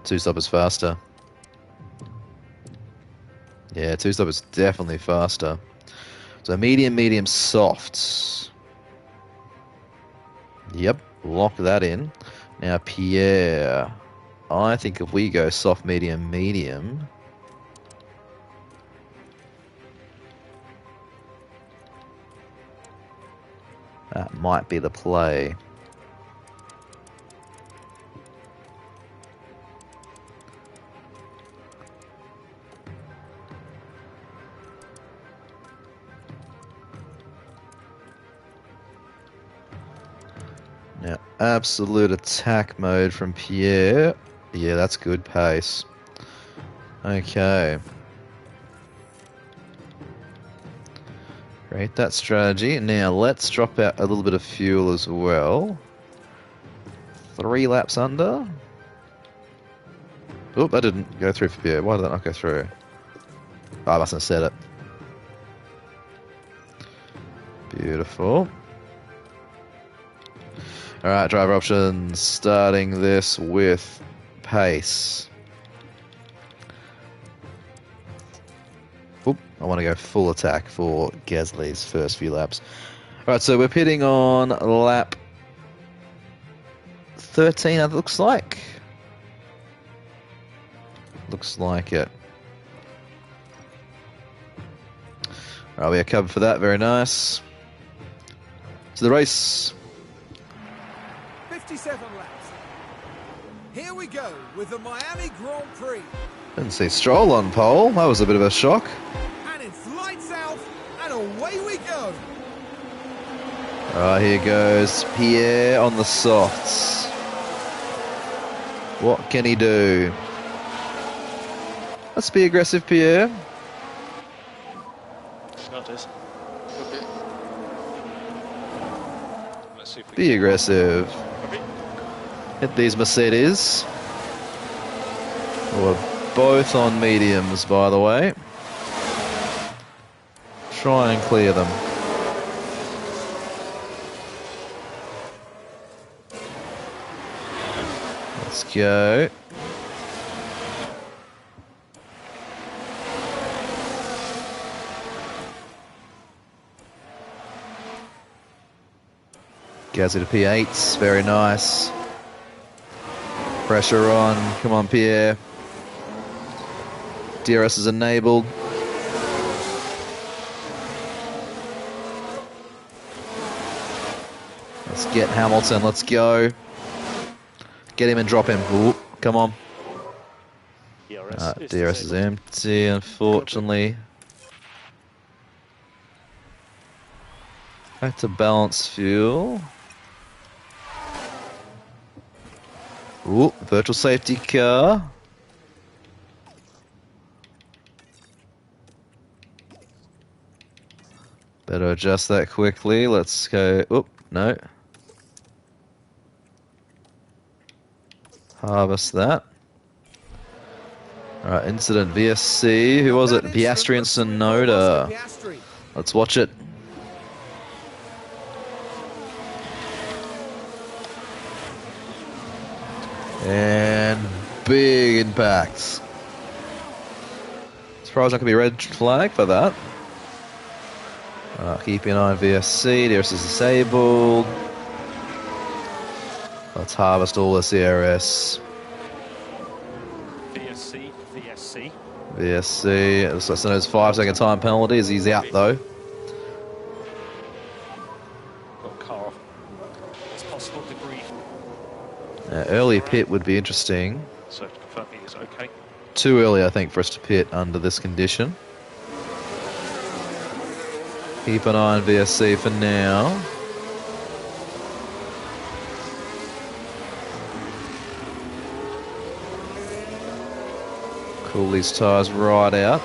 [SPEAKER 1] Two stop is faster. Yeah, two stop is definitely faster. So medium, soft. Yep, lock that in. Now Pierre. I think if we go soft, medium. That might be the play. Now, absolute attack mode from Pierre. Yeah, that's good pace. Okay. Great, that strategy. Now, let's drop out a little bit of fuel as well. 3 laps under. Oh, that didn't go through for Pierre. Why did that not go through? Oh, I mustn't have said it. Beautiful. Alright, driver options. Starting this with pace. Oop, I want to go full attack for Gasly's first few laps. Alright, so we're pitting on lap 13, it looks like. Looks like it. Alright, we are covered for that. Very nice. To the race.
[SPEAKER 2] 57 laps. Here we go with the Miami Grand Prix.
[SPEAKER 1] Didn't see Stroll on pole. That was a bit of a shock.
[SPEAKER 2] And it's lights out and away we go.
[SPEAKER 1] Alright, here goes Pierre on the softs. What can he do? Let's be aggressive, Pierre.
[SPEAKER 5] Got this.
[SPEAKER 3] Okay.
[SPEAKER 5] Let's see if we
[SPEAKER 1] Be aggressive.
[SPEAKER 5] Okay.
[SPEAKER 1] Hit these Mercedes. We're both on mediums, by the way. Try and clear them. Let's go. Gasly to P8s, very nice. Pressure on, come on Pierre. DRS is enabled. Let's get Hamilton, let's go. Get him and drop him. Ooh, come on. DRS is empty, unfortunately. Back to balance fuel. Ooh, virtual safety car. Better adjust that quickly. Let's go. Oop, no. Harvest that. Alright, incident VSC. Who was it? Piastri and Sonoda. Let's watch it. And big impacts. Surprised not going to be red flag for that. Keeping an eye on VSC. DRS is disabled. Let's harvest all the CRS. VSC. Looks like Sonoda's 5-second time penalties. He's out though.
[SPEAKER 4] Got car off. It's possible debris.
[SPEAKER 1] Early pit would be interesting.
[SPEAKER 4] So to confirm he is okay.
[SPEAKER 1] Too early, I think, for us to pit under this condition. Keep an eye on VSC for now. Cool these tyres right out.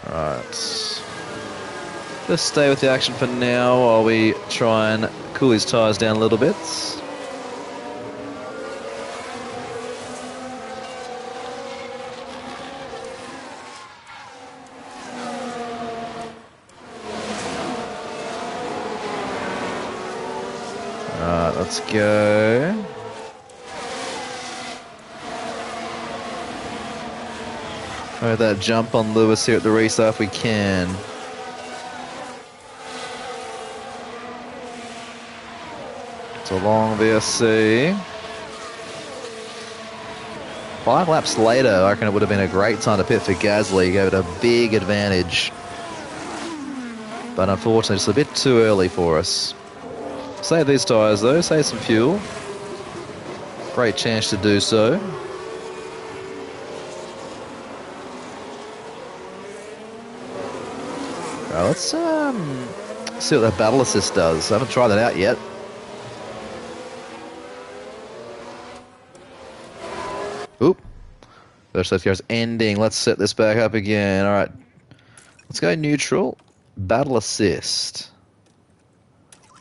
[SPEAKER 1] Alright. Let's stay with the action for now while we try and cool these tyres down a little bit. 'Alright, let's go. Try that jump on Lewis here at the restart if we can. It's a long VSC. 5 laps later, I reckon it would have been a great time to pit for Gasly. Gave it a big advantage. But unfortunately, it's a bit too early for us. Save these tyres though, save some fuel. Great chance to do so. Right, let's see what that battle assist does. I haven't tried that out yet. Oop. First safety car is ending. Let's set this back up again. Alright. Let's go neutral. Battle assist.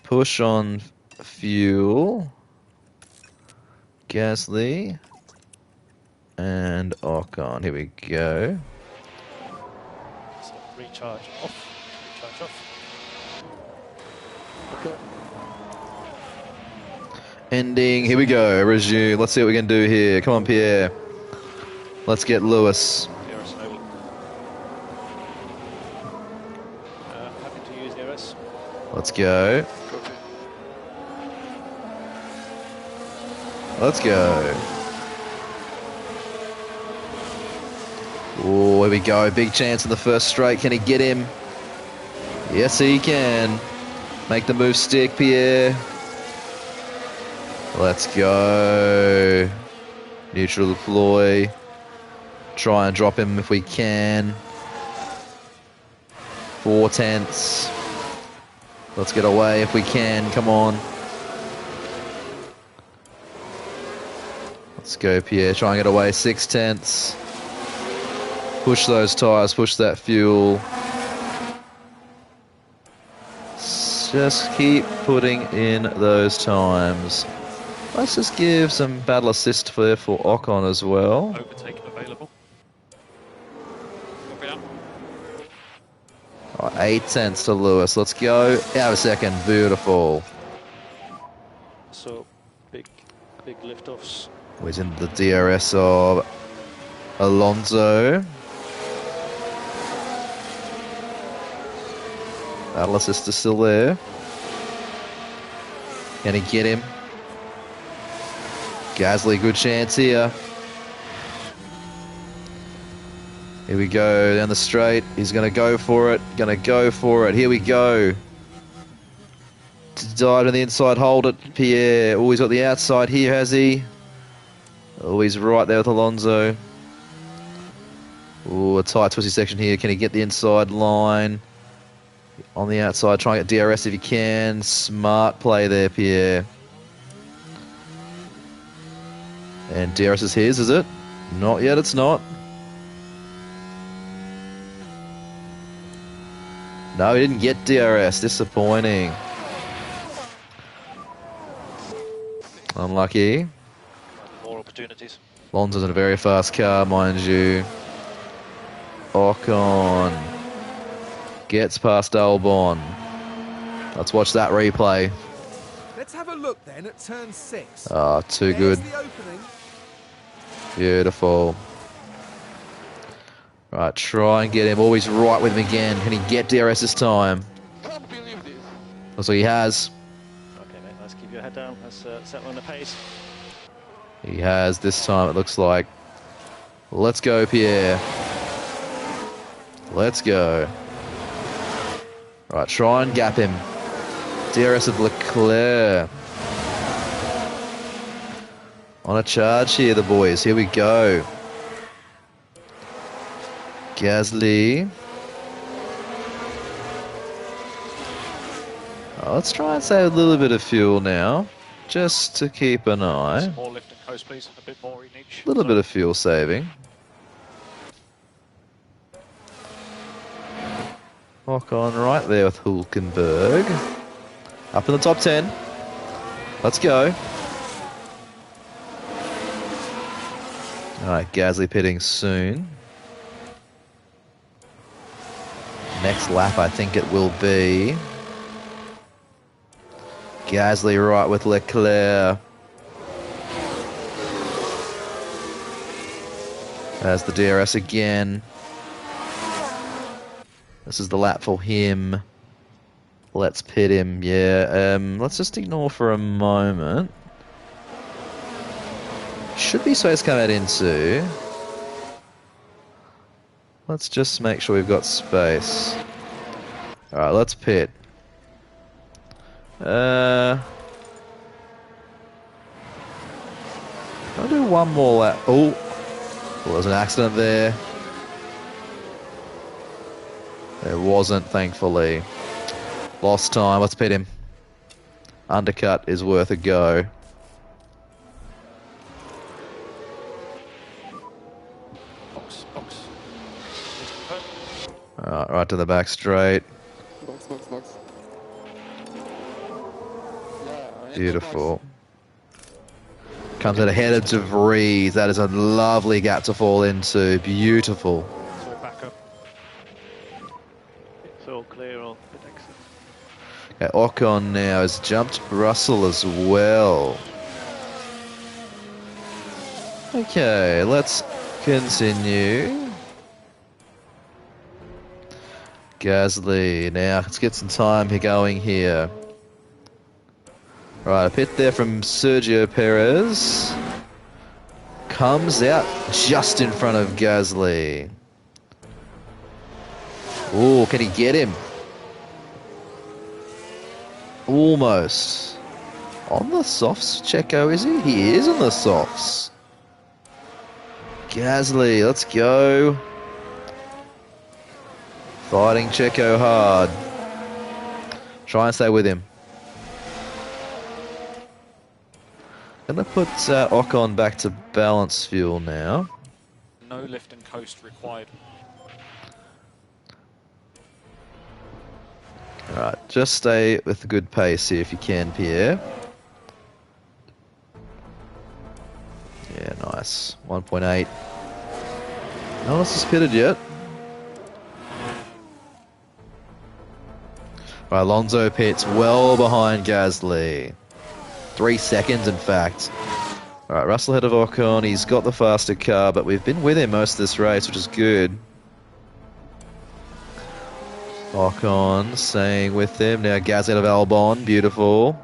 [SPEAKER 1] Push on fuel. Gasly. And Ocon. Here we go.
[SPEAKER 4] So recharge off. Recharge off.
[SPEAKER 3] Okay.
[SPEAKER 1] Ending. Here we go. Resume. Let's see what we can do here. Come on, Pierre. Let's get Lewis.
[SPEAKER 4] DRS enabled. Happy to use DRS.
[SPEAKER 1] Let's go.
[SPEAKER 3] Copy.
[SPEAKER 1] Let's go. Oh, here we go. Big chance in the first straight. Can he get him? Yes, he can. Make the move stick, Pierre. Let's go. Neutral deploy. Try and drop him if we can. 4 tenths. Let's get away if we can. Come on. Let's go, Pierre. Try and get away. 6 tenths. Push those tyres. Push that fuel. Just keep putting in those times. Let's just give some battle assist for Ocon as well.
[SPEAKER 4] Overtake available. Copy that.
[SPEAKER 1] 8 tenths to Lewis. Let's go. Out of second. Beautiful.
[SPEAKER 5] So big liftoffs.
[SPEAKER 1] He's in the DRS of Alonso. Battle assist is still there. Can he get him? Gasly, good chance here. Here we go down the straight. He's going to go for it. Going to go for it. Here we go. Dive on the inside. Hold it, Pierre. Oh, he's got the outside here, has he? Oh, he's right there with Alonso. Oh, a tight twisty section here. Can he get the inside line? On the outside, try and get DRS if he can. Smart play there, Pierre. And DRS is his, is it? Not yet, it's not. No, he didn't get DRS. Disappointing. Unlucky.
[SPEAKER 5] More opportunities.
[SPEAKER 1] Alonso's in a very fast car, mind you. Ocon gets past Albon. Let's watch that replay.
[SPEAKER 2] Let's have a look then at turn 6.
[SPEAKER 1] Ah, too
[SPEAKER 2] There's
[SPEAKER 1] good.
[SPEAKER 2] the opening.
[SPEAKER 1] Beautiful. Right, try and get him. Always right with him again. Can he get DRS this time?
[SPEAKER 3] Can't believe this.
[SPEAKER 1] Looks like he has.
[SPEAKER 5] Okay, mate. Let's keep your head down. Let's settle on the pace.
[SPEAKER 1] He has this time, it looks like. Let's go, Pierre. Let's go. Right, try and gap him. DRS of Leclerc. On a charge here, the boys. Here we go. Gasly. Oh, let's try and save a little bit of fuel now. Just to keep an eye.
[SPEAKER 5] Some more lift and coast, please. A bit more in each.
[SPEAKER 1] A little bit of fuel saving. Ocon right there with Hülkenberg. Up in the top 10. Let's go. Alright, Gasly pitting soon. Next lap, I think it will be. Gasly right with Leclerc. There's the DRS again. This is the lap for him. Let's pit him, yeah. Let's just ignore for a moment. Should be supposed to come out into. Let's just make sure we've got space. Alright, let's pit. I'll do one more lap. Oh, well, there's an accident there. There wasn't, thankfully. Lost time. Let's pit him. Undercut is worth a go.
[SPEAKER 5] Box.
[SPEAKER 1] Alright, right to the back straight.
[SPEAKER 3] Box. Yeah, I
[SPEAKER 1] Beautiful. Comes out ahead of De Vries. That is a lovely gap to fall into. Beautiful.
[SPEAKER 5] So we're back up. It's all clear, all bit exit.
[SPEAKER 1] Okay, Ocon now has jumped Russell as well. Okay, let's continue. Gasly, now let's get some time here going here. Right, a pit there from Sergio Perez. Comes out just in front of Gasly. Ooh, can he get him? Almost. On the softs, Checo, is he? He is on the softs. Gasly, let's go. Fighting Checo hard. Try and stay with him. Gonna put Ocon back to balance fuel now.
[SPEAKER 5] No lift and coast required.
[SPEAKER 1] Alright, just stay with a good pace here if you can, Pierre. Yeah, nice. 1.8. No one else has pitted yet. Right, Alonso pits well behind Gasly. 3 seconds, in fact. Alright, Russell ahead of Ocon. He's got the faster car, but we've been with him most of this race, which is good. Ocon staying with him. Now Gasly out of Albon. Beautiful.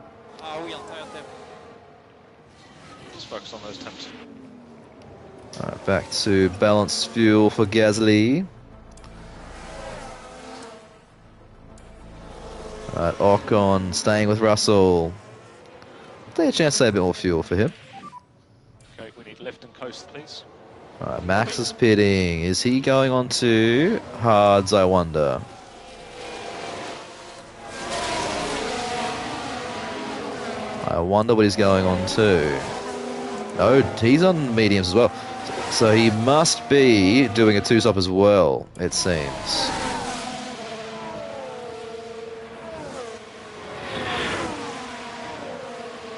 [SPEAKER 4] Just focus on those temps.
[SPEAKER 1] Alright, back to balanced fuel for Gasly. Alright, Ocon staying with Russell. Take a chance to save a bit more fuel for him.
[SPEAKER 4] Okay, we need lift and coast, please.
[SPEAKER 1] Alright, Max is pitting. Is he going on to hards, I wonder? I wonder what he's going on to. Oh, he's on mediums as well. So he must be doing a two-stop as well, it seems.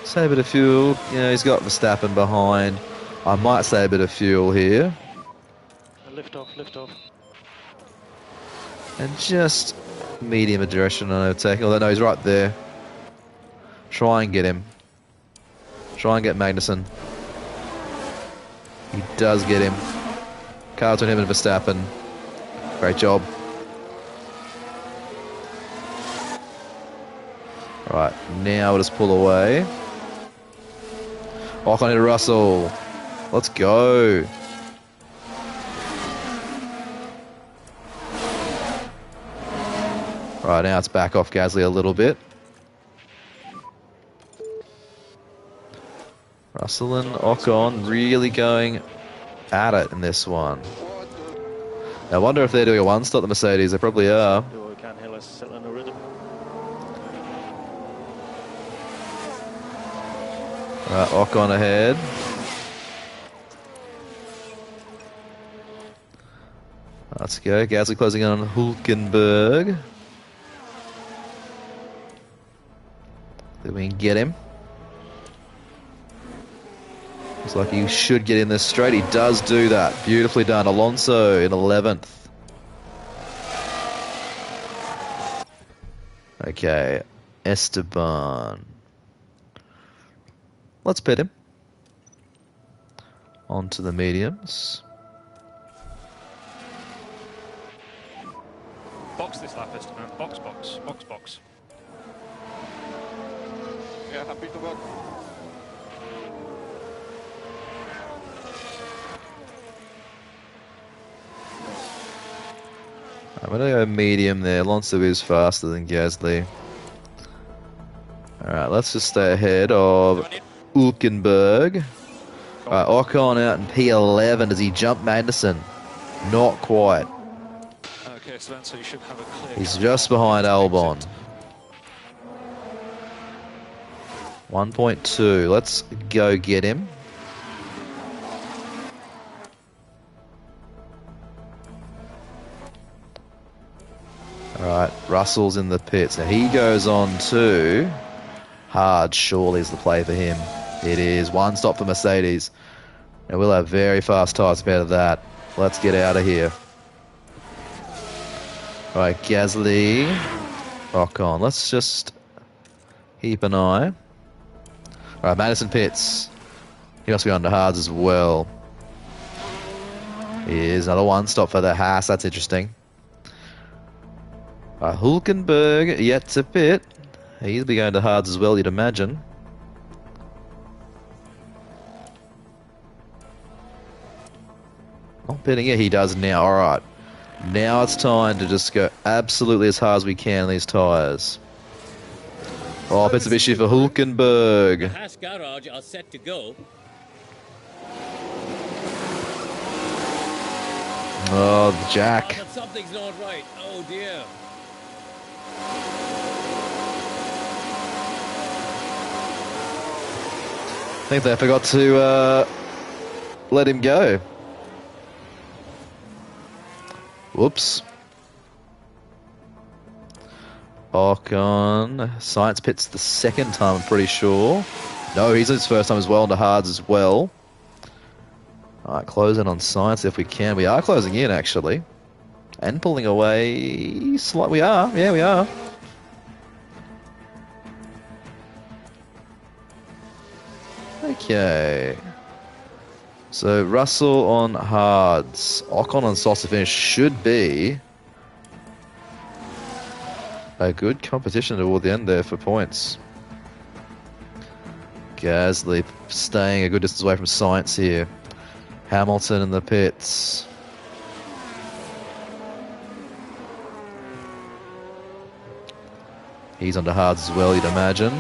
[SPEAKER 1] Save a bit of fuel. You know, he's got Verstappen behind. I might save a bit of fuel here.
[SPEAKER 5] Lift off, lift off.
[SPEAKER 1] And just medium direction on overtaking. Although, no, he's right there. Try and get him. Try and get Magnussen. He does get him. Carlton, him and Verstappen. Great job. Right, now we'll just pull away. Ocon into Russell. Let's go. Right, now it's back off Gasly a little bit. Russell and Ocon really going at it in this one. I wonder if they're doing a one-stop, the Mercedes. They probably are.
[SPEAKER 5] We can hear us settle in a rhythm.
[SPEAKER 1] Right, Ocon ahead. Let's go. Gasly closing in on Hülkenberg. Then we can get him. Looks like he should get in this straight. He does do that. Beautifully done. Alonso in 11th. Okay. Esteban. Let's pit him. Onto the mediums.
[SPEAKER 4] Box this lap, Esteban. Box, box, box, box.
[SPEAKER 3] Yeah, happy to work.
[SPEAKER 1] I'm going to go medium there. Alonso is faster than Gasly. Alright, let's just stay ahead of Hülkenberg. Alright, Ocon out in P11. Does he jump Magnussen? Not quite.
[SPEAKER 4] Okay, Esteban, so you should have a clear...
[SPEAKER 1] He's just behind Albon. 1.2. Let's go get him. Alright, Russell's in the pits. Now he goes on to hard, surely is the play for him. It is. One stop for Mercedes. And we'll have very fast tyres compared to that. Let's get out of here. Alright, Gasly. Ocon. Let's just keep an eye. Alright, Madison pits. He must be on the hards as well. Here's another one stop for the Haas. That's interesting. Hülkenberg yet to pit. He'll be going to hards as well, you'd imagine. Not pitting it, he does now. Alright. Now it's time to just go absolutely as hard as we can on these tyres. Oh, Mitsubishi for Hülkenberg.
[SPEAKER 6] Haas garage are set to go.
[SPEAKER 1] Oh, the jack.
[SPEAKER 6] But something's not right. Oh dear.
[SPEAKER 1] I think they forgot to let him go. Whoops. Ocon. Science pits the second time, I'm pretty sure. No, he's his first time as well, into hards as well. Alright, close in on Science if we can. We are closing in, actually. And pulling away... We are. Yeah, we are. Okay. So Russell on hards. Ocon on softs to finish should be a good competition toward the end there for points. Gasly staying a good distance away from Sainz here. Hamilton in the pits. He's onto hards as well, you'd imagine.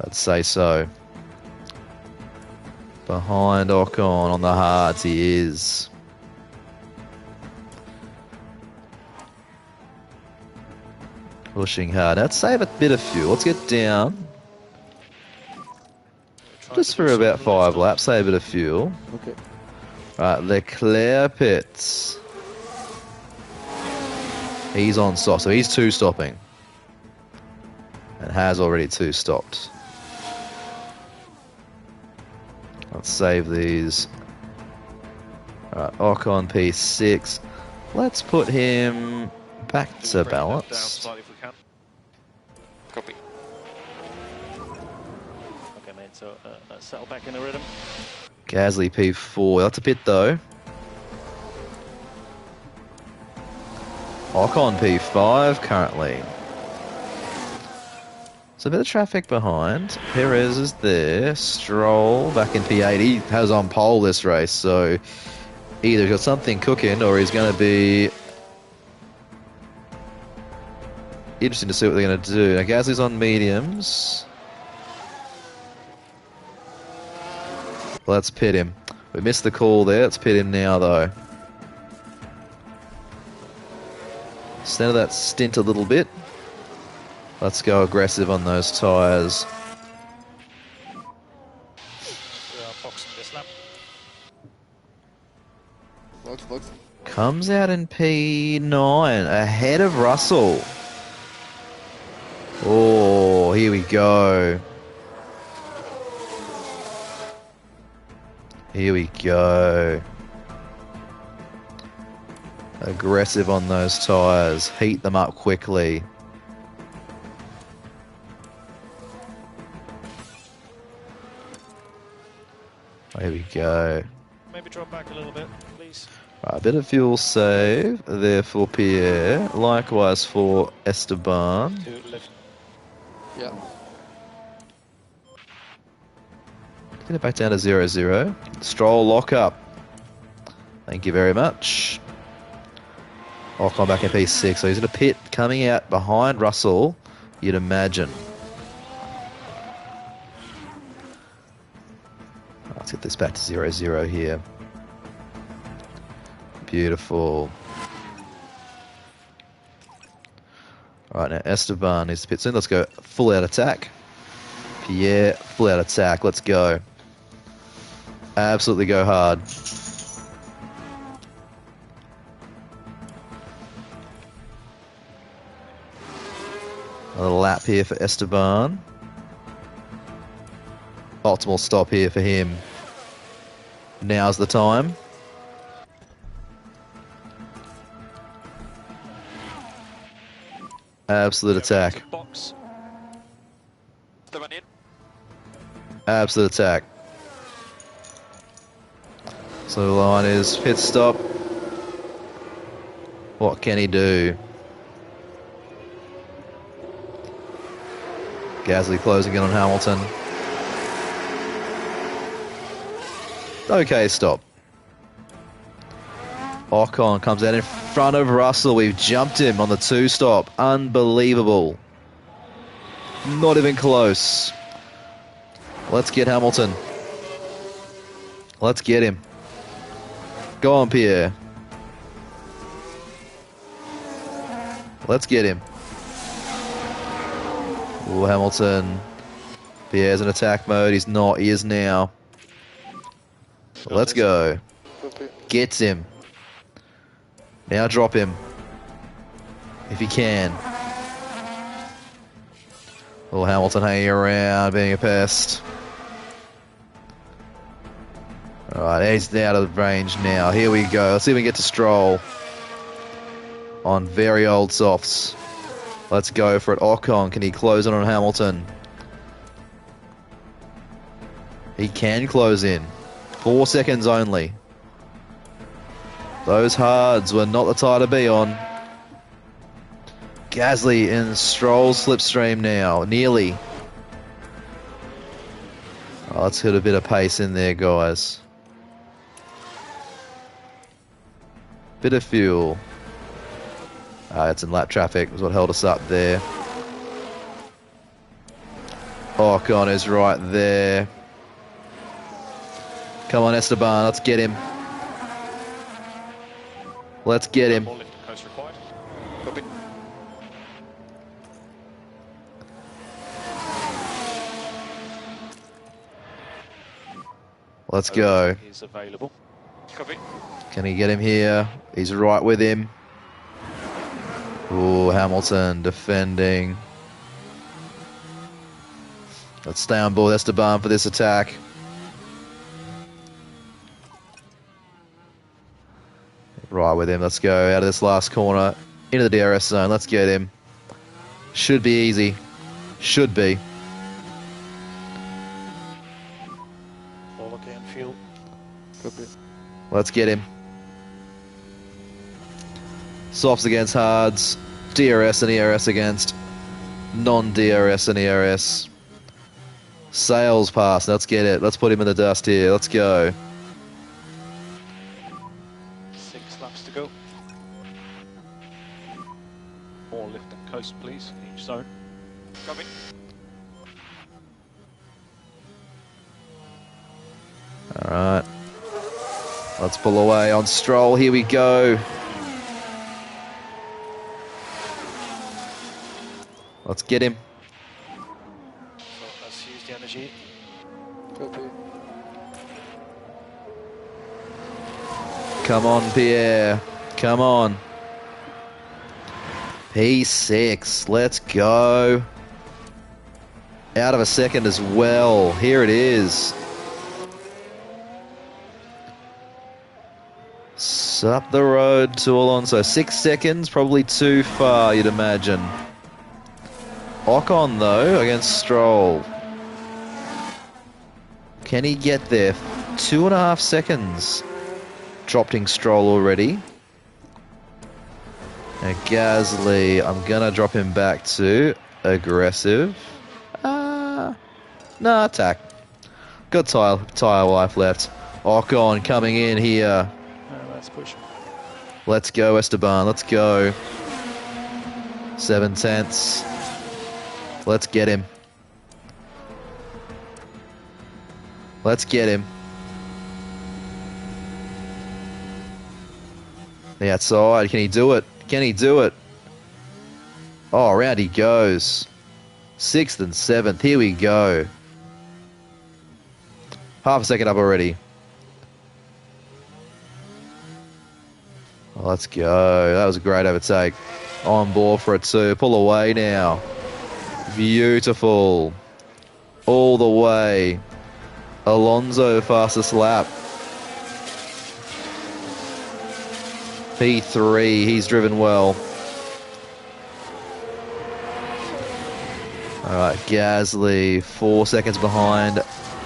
[SPEAKER 1] I'd say so. Behind Ocon on the hards, he is. Pushing hard. Now, let's save a bit of fuel. Let's get down. Just for about 5 laps, save a bit of fuel.
[SPEAKER 3] Okay.
[SPEAKER 1] Right, Leclerc pits. He's on stop, so he's 2 stopping. And has already 2 stopped. Let's save these. Alright, Ocon P6. Let's put him back to balance.
[SPEAKER 4] Copy.
[SPEAKER 5] Okay, mate, so let's settle back in the rhythm.
[SPEAKER 1] Gasly P4. That's a pit though. Ocon P5 currently. So a bit of traffic behind. Perez is there. Stroll back in P8. He has on pole this race, so either he's got something cooking or he's going to be interesting to see what they're going to do. Now Gasly's on mediums. Let's pit him. We missed the call there. Let's pit him now though. Extend that stint a little bit. Let's go aggressive on those tyres.
[SPEAKER 4] We are boxing this lap.
[SPEAKER 3] Looks.
[SPEAKER 1] Comes out in P9 ahead of Russell. Oh, here we go. Here we go. Aggressive on those tyres. Heat them up quickly. Here we go.
[SPEAKER 5] Maybe drop back a little bit, please.
[SPEAKER 1] Right, a bit of fuel save there for Pierre. Likewise for Esteban.
[SPEAKER 5] To lift.
[SPEAKER 3] Yeah.
[SPEAKER 1] Get it back down to 0-0. Stroll lock up. Thank you very much. Ocon back in P6. So he's in a pit coming out behind Russell, you'd imagine. Let's get this back to 0-0 here. Beautiful. All right, now Esteban is pit soon. Let's go full out attack. Pierre, full out attack. Let's go. Absolutely go hard. Another lap here for Esteban. Optimal stop here for him. Now's the time. Absolute attack.
[SPEAKER 4] Box. The one in.
[SPEAKER 1] Absolute attack. So the line is pit stop. What can he do? Gasly closing in on Hamilton. Okay, stop. Ocon comes out in front of Russell. We've jumped him on the 2-stop. Unbelievable. Not even close. Let's get Hamilton. Let's get him. Go on, Pierre. Let's get him. Ooh, Hamilton. Pierre's in attack mode. He's not. He is now. Let's go. Gets him. Now drop him. If he can. Little Hamilton hanging around, being a pest. Alright, he's out of range now. Here we go. Let's see if we can get to Stroll. On very old softs. Let's go for it. Ocon, can he close it on Hamilton? He can close in. 4 seconds only. Those hards were not the tire to be on. Gasly in Stroll's slipstream now. Nearly. Oh, let's hit a bit of pace in there, guys. Bit of fuel. It's in lap traffic. Was what held us up there. Ocon is right there. Come on, Esteban. Let's get him. Let's get him.
[SPEAKER 4] More lift and coast required. Copy.
[SPEAKER 1] Let's go.
[SPEAKER 5] Is available.
[SPEAKER 4] Copy.
[SPEAKER 1] Can he get him here? He's right with him. Ooh, Hamilton defending. Let's stay on board Esteban for this attack. Right with him. Let's go out of this last corner into the DRS zone. Let's get him. Should be easy. Should be.
[SPEAKER 5] All okay on fuel.
[SPEAKER 3] Copy.
[SPEAKER 1] Let's get him. Softs against hards. DRS and ERS against non-DRS and ERS. Sales pass. Let's get it. Let's put him in the dust here. Let's go.
[SPEAKER 5] 6 laps to go. More lift and coast, please, in each zone.
[SPEAKER 4] Copy.
[SPEAKER 1] Alright. Let's pull away on Stroll. Here we go. Let's get him.
[SPEAKER 5] So let's use the energy.
[SPEAKER 3] Copy.
[SPEAKER 1] Come on, Pierre. Come on. P6. Let's go. Out of a second as well. Here it is. Up the road to Alonso. 6 seconds, probably too far, you'd imagine. Ocon, though, against Stroll. Can he get there? 2.5 seconds. Dropping Stroll already. And Gasly, I'm going to drop him back to aggressive. Nah, attack. Got tire life left. Ocon coming in here.
[SPEAKER 5] Let's push.
[SPEAKER 1] Let's go, Esteban. Let's go. 7 tenths. Let's get him. Let's get him. The outside. Can he do it? Can he do it? Oh, around he goes. 6th and 7th. Here we go. Half a second up already. Oh, let's go. That was a great overtake. On board for it too. Pull away now. Beautiful. All the way. Alonso fastest lap. P3. He's driven well. Alright, Gasly 4 seconds behind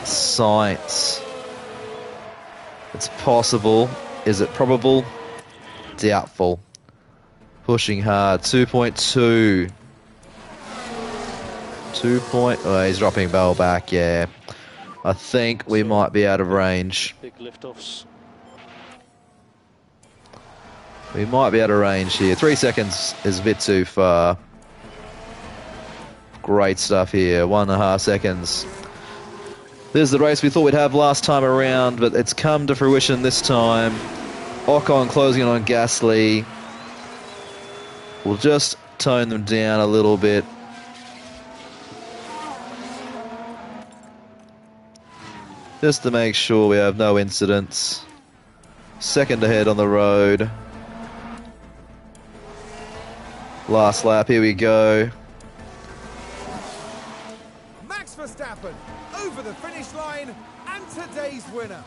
[SPEAKER 1] Sainz. It's possible. Is it probable? Doubtful. Pushing hard. 2.2. Oh, he's dropping Bell back, yeah. I think we might be out of range.
[SPEAKER 5] Big liftoffs.
[SPEAKER 1] We might be out of range here. 3 seconds is a bit too far. Great stuff here. 1.5 seconds. This is the race we thought we'd have last time around, but it's come to fruition this time. Ocon closing in on Gasly. We'll just tone them down a little bit. Just to make sure we have no incidents. Second ahead on the road. Last lap, here we go.
[SPEAKER 2] Max Verstappen over the finish line and today's winner.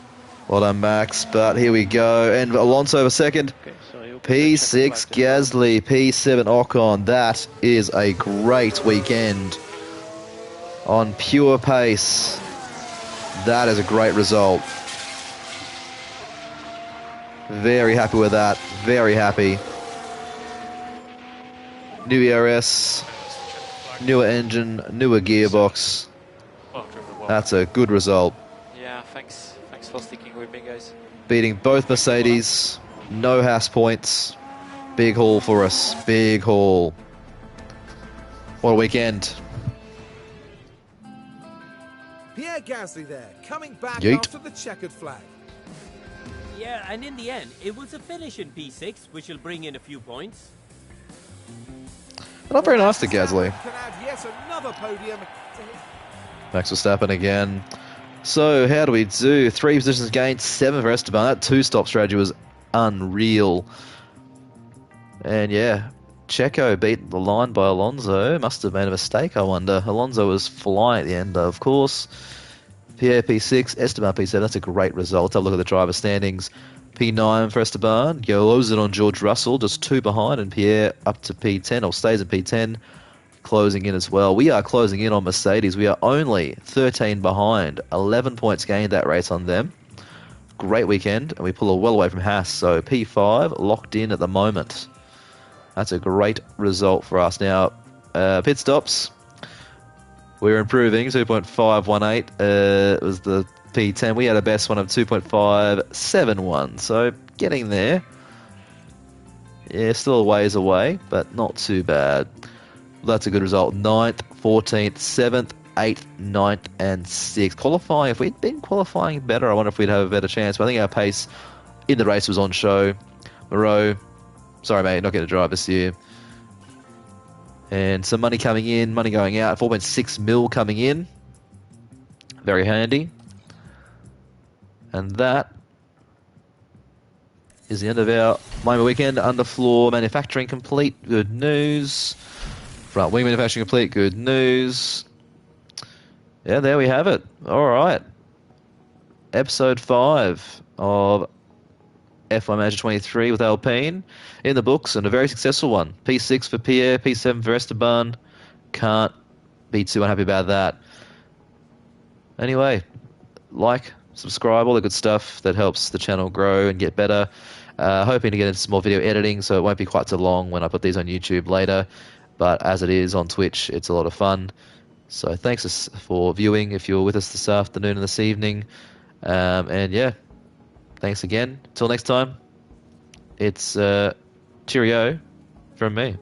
[SPEAKER 1] Well done, Max, but here we go. And Alonso for second.
[SPEAKER 5] Okay, so he'll
[SPEAKER 1] P6 Gasly, P7 Ocon. That is a great weekend on pure pace. That is a great result. Very happy with that. Very happy. New ERS, newer engine, newer gearbox.
[SPEAKER 4] Well, driven well.
[SPEAKER 1] That's a good result.
[SPEAKER 7] Yeah, thanks for sticking with me, guys.
[SPEAKER 1] Beating both Mercedes, no Haas points. Big haul for us. Big haul. What a weekend.
[SPEAKER 2] Pierre Gasly there, coming back
[SPEAKER 1] Yeet.
[SPEAKER 2] after the checkered flag.
[SPEAKER 6] Yeah, and in the end, it was a finish in P6, which will bring in a few points.
[SPEAKER 1] Not very nice to Gasly.
[SPEAKER 2] Can add yet another podium.
[SPEAKER 1] Max Verstappen again. So, how do we do? 3 positions gained, 7 for Esteban. That 2-stop strategy was unreal. And yeah, Checo beat the line by Alonso. Must have made a mistake, I wonder. Alonso was flying at the end, of course. Pierre P6, Esteban P7. That's a great result. Have a look at the driver standings. P9 for Esteban. Goes it on George Russell, just 2 behind. And Pierre up to P10, or stays in P10. Closing in as well. We are closing in on Mercedes. We are only 13 behind. 11 points gained that race on them. Great weekend. And we pull well away from Haas. So P5 locked in at the moment. That's a great result for us. Now, pit stops. We're improving. 2.518 was the P10. We had a best one of 2.571. So getting there. Yeah, still a ways away, but not too bad. That's a good result. 9th, 14th, 7th, 8th, 9th, and 6th. Qualifying, if we'd been qualifying better, I wonder if we'd have a better chance. But I think our pace in the race was on show. Moreau, sorry mate, not going to drive this year. And some money coming in, money going out. 4.6 mil coming in. Very handy. And that is the end of our Miami weekend. Underfloor manufacturing complete. Good news. Front wing manufacturing complete. Good news. Yeah, there we have it. All right. Episode 5 of F1 Manager 23 with Alpine in the books, and a very successful one. P6 for Pierre, P7 for Esteban. Can't be too unhappy about that. Anyway, like, subscribe, all the good stuff that helps the channel grow and get better. Hoping to get into some more video editing, so it won't be quite so long when I put these on YouTube later. But as it is on Twitch, it's a lot of fun. So thanks for viewing if you're with us this afternoon and this evening. And yeah, thanks again. Till next time, it's cheerio from me.